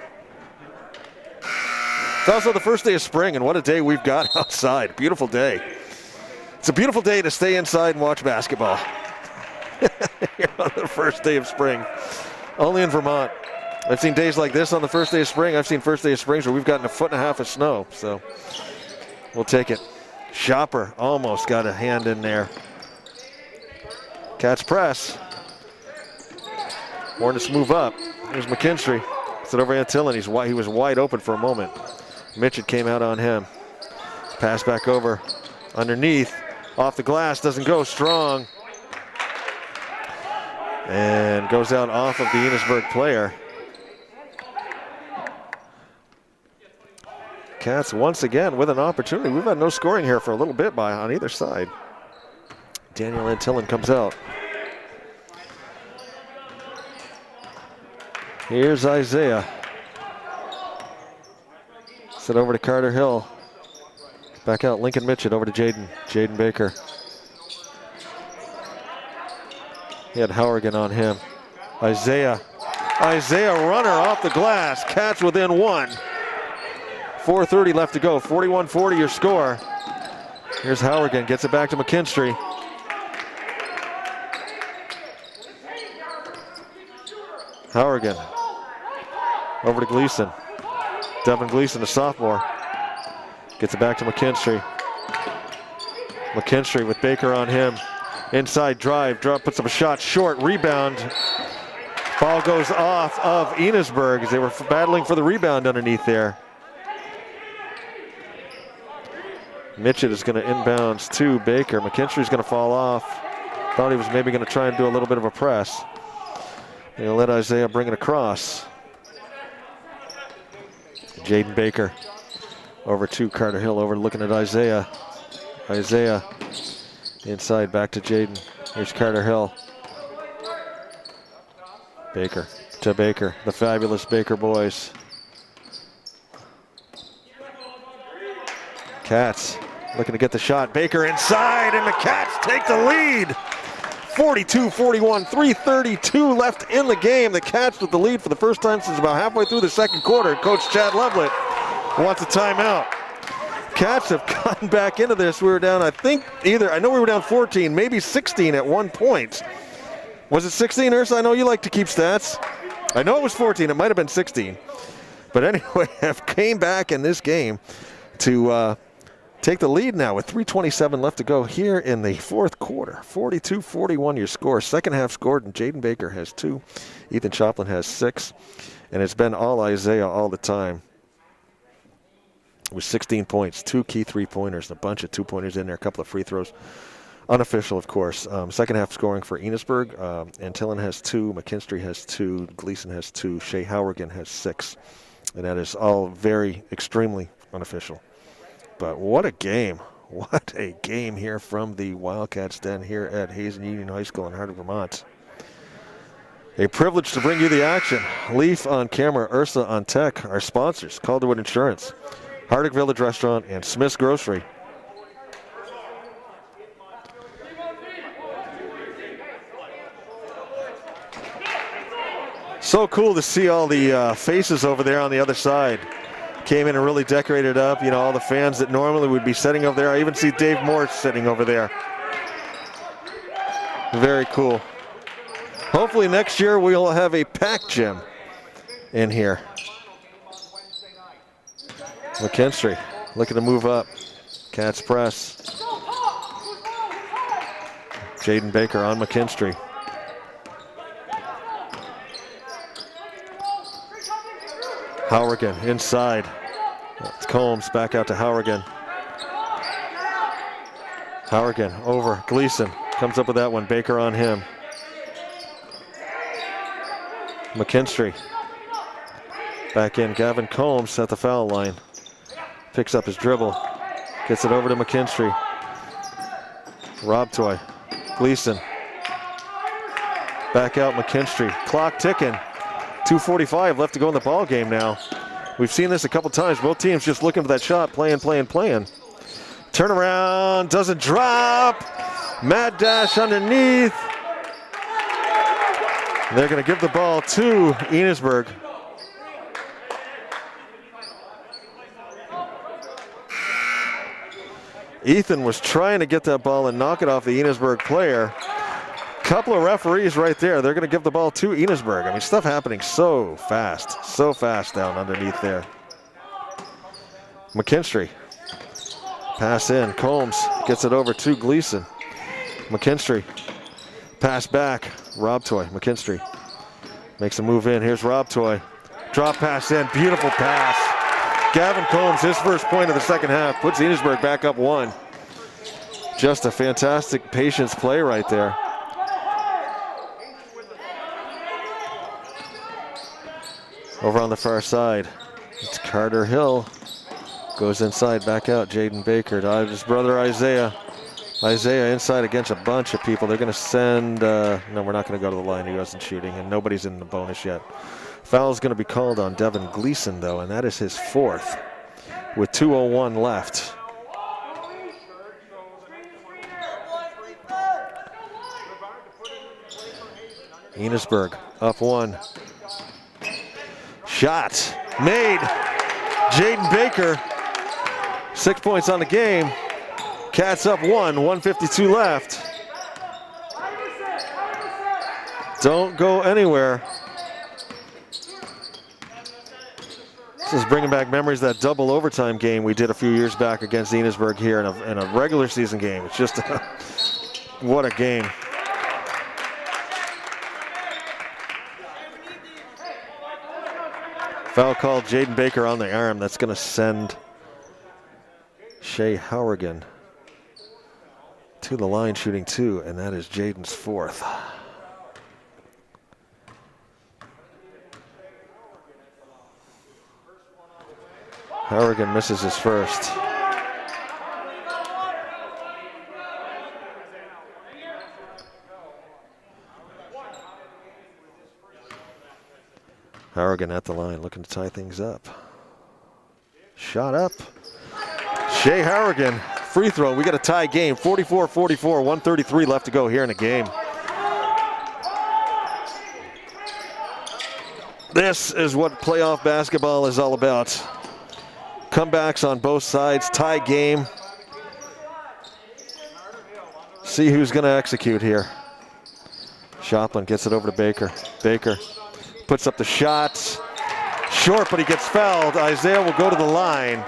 It's also the first day of spring, and what a day we've got outside. Beautiful day. It's a beautiful day to stay inside and watch basketball. Here on the first day of spring. Only in Vermont. I've seen days like this on the first day of spring. I've seen first day of springs where we've gotten 1.5 feet of snow, so we'll take it. Shopper almost got a hand in there. Cats press. Hornets move up. Here's McKinstry. It's over Antillen. He was wide open for a moment. Mitchett came out on him. Pass back over. Underneath. Off the glass. Doesn't go. Strong. And goes out off of the Enosburg player. Cats once again with an opportunity. We've had no scoring here for a little bit on either side. Daniel Antillen comes out. Here's Isaiah. Set over to Carter Hill. Back out Lincoln Mitchett over to Jaden. Jaden Baker. He had Howergan on him. Isaiah. Isaiah runner off the glass. Cats within 1. 4:30 left to go. 41-40 your score. Here's Howergan. Gets it back to McKinstry. Howergan. Over to Gleason. Devin Gleason, a sophomore. Gets it back to McKinstry. McKinstry with Baker on him. Inside drive, puts up a shot short, rebound. Ball goes off of Enosburg as they were battling for the rebound underneath there. Mitchett is going to inbounds to Baker. McKinstry's going to fall off. Thought he was maybe going to try and do a little bit of a press. He'll let Isaiah bring it across. Jaden Baker over to Carter Hill, over looking at Isaiah. Isaiah inside, back to Jaden. Here's Carter Hill. Baker to Baker, the fabulous Baker boys. Cats looking to get the shot. Baker inside, and the Cats take the lead. 42-41, 3:32 left in the game. The Cats with the lead for the first time since about halfway through the second quarter. Coach Chad Lovelet wants a timeout. Cats have gotten back into this. We were down, I know we were down 14, maybe 16 at one point. Was it 16, Ursa? I know you like to keep stats. I know it was 14. It might have been 16. But anyway, have came back in this game to take the lead now with 3:27 left to go here in the fourth quarter. 42-41 your score. Second half scored, and Jaden Baker has 2. Ethan Choplin has 6. And it's been all Isaiah all the time with 16 points, 2 key 3-pointers, a bunch of 2-pointers in there, a couple of free throws. Unofficial, of course. Second half scoring for Enosburg. Antillon has 2, McKinstry has 2, Gleason has 2, Shea Howergan has 6. And that is all very, extremely unofficial. But what a game. What a game here from the Wildcats Den here at Hazen Union High School in Hardwick, Vermont. A privilege to bring you the action. Leaf on camera, Ursa on tech, our sponsors, Calderwood Insurance, Hardwick Village Restaurant, and Smith's Grocery. So cool to see all the faces over there on the other side. Came in and really decorated up, you know, all the fans that normally would be sitting over there. I even see Dave Morse sitting over there. Very cool. Hopefully next year we'll have a packed gym in here. McKinstry looking to move up. Cats press. Jaden Baker on McKinstry. Howergan inside. It's Combs back out to Howergan. Howergan over Gleason. Comes up with that one. Baker on him. McKinstry. Back in. Gavin Combs at the foul line. Picks up his dribble. Gets it over to McKinstry. Rob Toy. Gleason. Back out McKinstry. Clock ticking. 2:45 left to go in the ball game now. We've seen this a couple times. Both teams just looking for that shot. Playing. Turnaround. Doesn't drop. Mad dash underneath. They're going to give the ball to Enosburg. Ethan was trying to get that ball and knock it off the Enosburg player. Couple of referees right there. They're going to give the ball to Enosburg. I mean, stuff happening so fast down underneath there. McKinstry. Pass in. Combs gets it over to Gleason. McKinstry. Pass back. Rob Toy. McKinstry makes a move in. Here's Rob Toy. Drop pass in. Beautiful pass. Gavin Combs, his first point of the second half, puts Enosburg back up 1. Just a fantastic patience play right there. Over on the far side, it's Carter Hill. Goes inside, back out, Jaden Baker to his brother Isaiah. Isaiah inside against a bunch of people. They're going to send, no, we're not going to go to the line. He wasn't shooting, and nobody's in the bonus yet. Foul's going to be called on Devin Gleason, though, and that is his 4th with 2:01 left. Enosburg up 1. Shot made. Jaden Baker, 6 points on the game. Cats up 1, 1:52 left. Don't go anywhere. This is bringing back memories of that double overtime game we did a few years back against Enosburg here in a regular season game. It's just, what a game. Foul called, Jaden Baker on the arm. That's going to send Shea Howergan to the line shooting 2, and that is Jaden's 4th. Howergan misses his first. Howergan at the line, looking to tie things up. Shot up. Shea Howergan, free throw. We got a tie game, 44-44, 1:33 left to go here in the game. This is what playoff basketball is all about. Comebacks on both sides, tie game. See who's going to execute here. Joplin gets it over to Baker. Baker puts up the shots. Short, but he gets fouled. Isaiah will go to the line.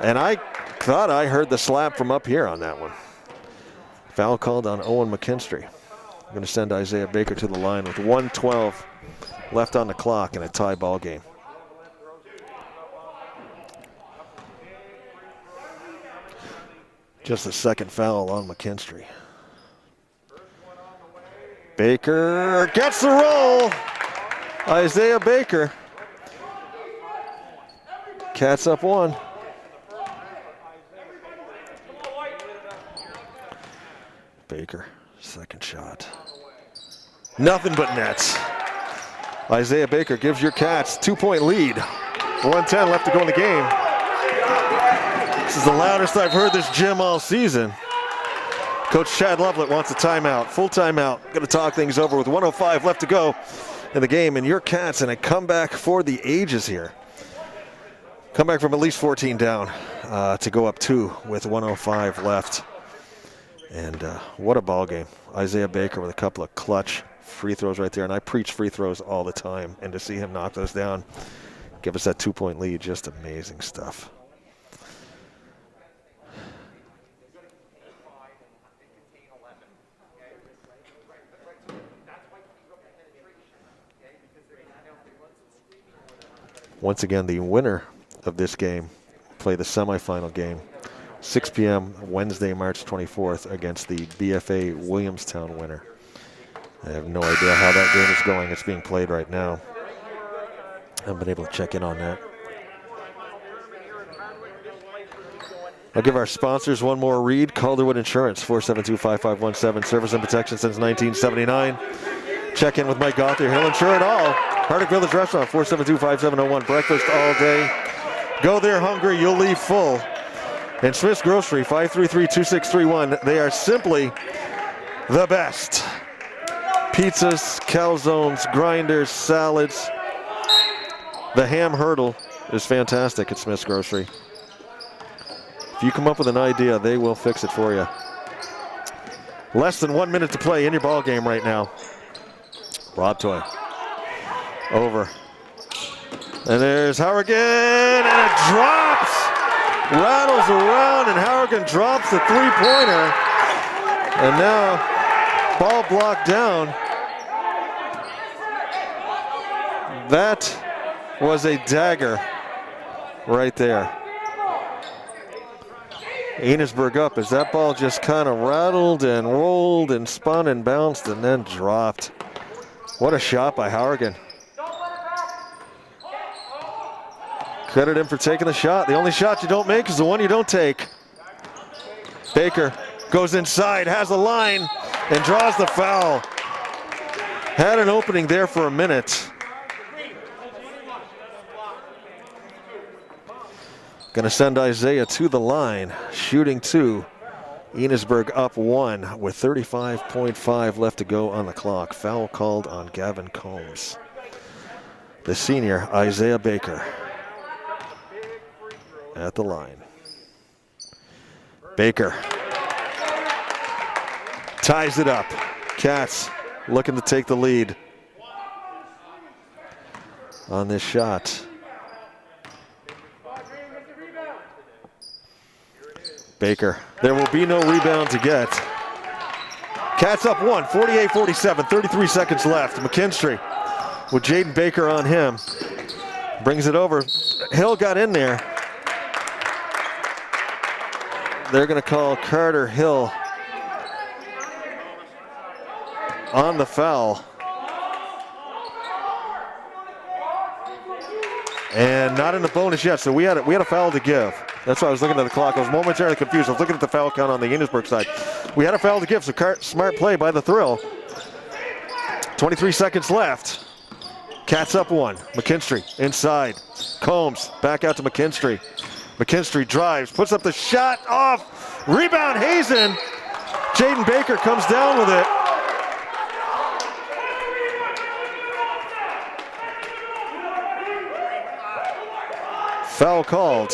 And I thought I heard the slap from up here on that one. Foul called on Owen McKinstry. I'm going to send Isaiah Baker to the line with 1:12 left on the clock in a tie ball game. Just the second foul on McKinstry. Baker gets the roll. Isaiah Baker. Cats up one. Baker, second shot. Nothing but nets. Isaiah Baker gives your Cats 2-point lead. 1:10 left to go in the game. This is the loudest I've heard this gym all season. Coach Chad Lovelet wants a timeout, full timeout. Going to talk things over with 1:05 left to go in the game. And your Cats in a comeback for the ages here. Comeback from at least 14 down to go up 2 with 1:05 left. And what a ball game. Isaiah Baker with a couple of clutch free throws right there. And I preach free throws all the time. And to see him knock those down, give us that 2-point lead, just amazing stuff. Once again, the winner of this game play the semifinal game, 6 p.m. Wednesday, March 24th against the BFA Williamstown winner. I have no idea how that game is going. It's being played right now. I haven't been able to check in on that. I'll give our sponsors one more read. Calderwood Insurance, 472-5517. Service and protection since 1979. Check in with Mike Gothier. He'll insure it all. Hardwick Village Restaurant, 472-5701. Breakfast all day. Go there hungry, you'll leave full. And Smith's Grocery, 533-2631. They are simply the best. Pizzas, calzones, grinders, salads. The ham hurdle is fantastic at Smith's Grocery. If you come up with an idea, they will fix it for you. Less than 1 minute to play in your ball game right now. Rob Toy. Over. And there's Harrigan, and it drops! Rattles around, and Harrigan drops the three-pointer. And now, ball blocked down. That was a dagger right there. Enosburg up as that ball just kind of rattled and rolled and spun and bounced and then dropped. What a shot by Harrigan. Credit him for taking the shot. The only shot you don't make is the one you don't take. Baker goes inside, has a line, and draws the foul. Had an opening there for a minute. Gonna send Isaiah to the line, shooting 2. Enosburg up 1 with 35.5 left to go on the clock. Foul called on Gavin Combs. The senior, Isaiah Baker, at the line. Baker ties it up. Cats looking to take the lead on this shot. Baker, there will be no rebound to get. Cats up 1, 48-47, 33 seconds left. McKinstry with Jaden Baker on him. Brings it over. Hill got in there. They're going to call Carter Hill on the foul. And not in the bonus yet, so we had a foul to give. That's why I was looking at the clock. I was momentarily confused. I was looking at the foul count on the Enosburg side. We had a foul to give, so smart play by the Thrill. 23 seconds left. Cats up 1. McKinstry inside. Combs back out to McKinstry. McKinstry drives, puts up the shot, off. Rebound, Hazen. Jaden Baker comes down with it. Foul called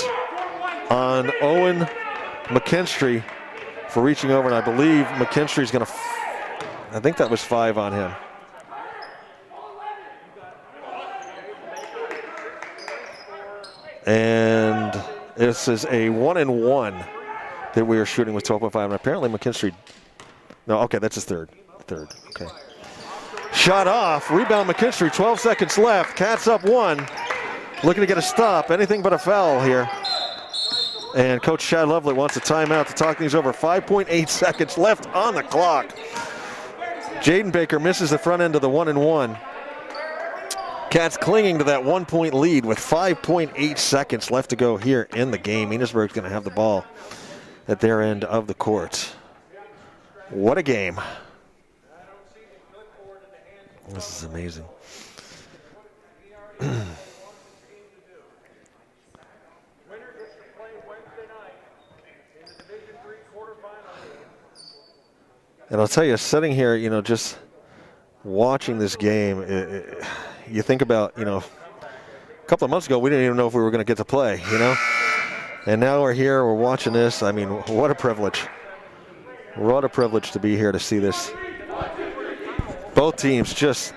on Owen McKinstry for reaching over, and I believe McKinstry's going to, I think that was 5 on him. And this is a 1-and-1 that we are shooting with 12.5, and apparently McKinstry, no, okay, that's his third, okay. Shot off, rebound McKinstry, 12 seconds left, Cats up 1, looking to get a stop, anything but a foul here. And Coach Chad Lovely wants a timeout to talk things over. 5.8 seconds left on the clock. Jaden Baker misses the front end of the 1-and-1. Cats clinging to that 1-point lead with 5.8 seconds left to go here in the game. Enosburg's going to have the ball at their end of the court. What a game. This is amazing. And I'll tell you, sitting here, you know, just watching this game, you think about, you know, a couple of months ago, we didn't even know if we were going to get to play, you know? And now we're here, we're watching this. I mean, what a privilege. What a privilege to be here to see this. Both teams just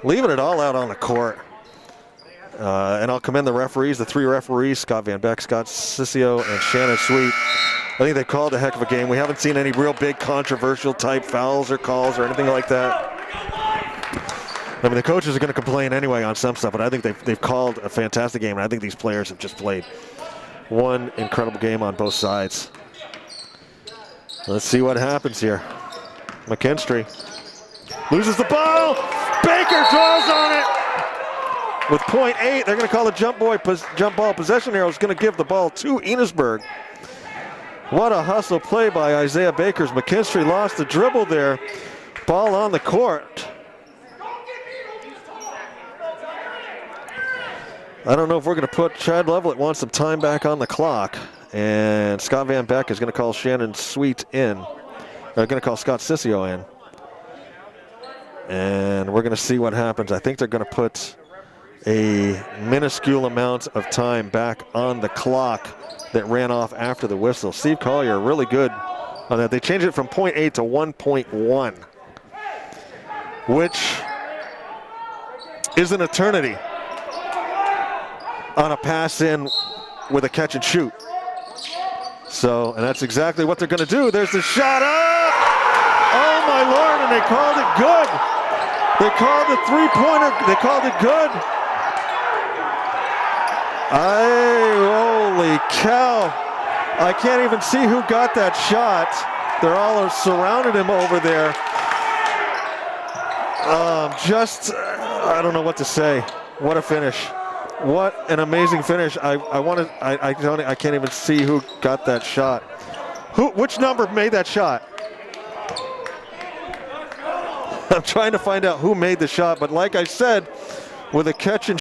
leaving it all out on the court. And I'll commend the referees, the 3 referees, Scott Van Beck, Scott Ciccio, and Shannon Sweet. I think they called a heck of a game. We haven't seen any real big controversial type fouls or calls or anything like that. I mean, the coaches are going to complain anyway on some stuff, but I think they've called a fantastic game, and I think these players have just played one incredible game on both sides. Let's see what happens here. McKinstry loses the ball. Baker draws on it. With .8, they're going to call a jump ball. Possession arrow is going to give the ball to Enosburg. What a hustle play by Isaiah Bakers. McKinstry lost the dribble there. Ball on the court. I don't know if we're going to put Chad Levelett wants some time back on the clock. And Scott Van Beck is going to call Shannon Sweet in. They're going to call Scott Ciccio in. And we're going to see what happens. I think they're going to put a minuscule amount of time back on the clock that ran off after the whistle. Steve Collier really good on that. They changed it from .8 to 1.1, which is an eternity on a pass in with a catch and shoot. So, and that's exactly what they're going to do. There's the shot up. Oh my Lord, and they called it good. They called the three-pointer, they called it good. Holy cow. I can't even see who got that shot. They're all surrounded him over there. I don't know what to say. What a finish. What an amazing finish. I can't even see who got that shot. Which number made that shot? I'm trying to find out who made the shot, but like I said, with a catch and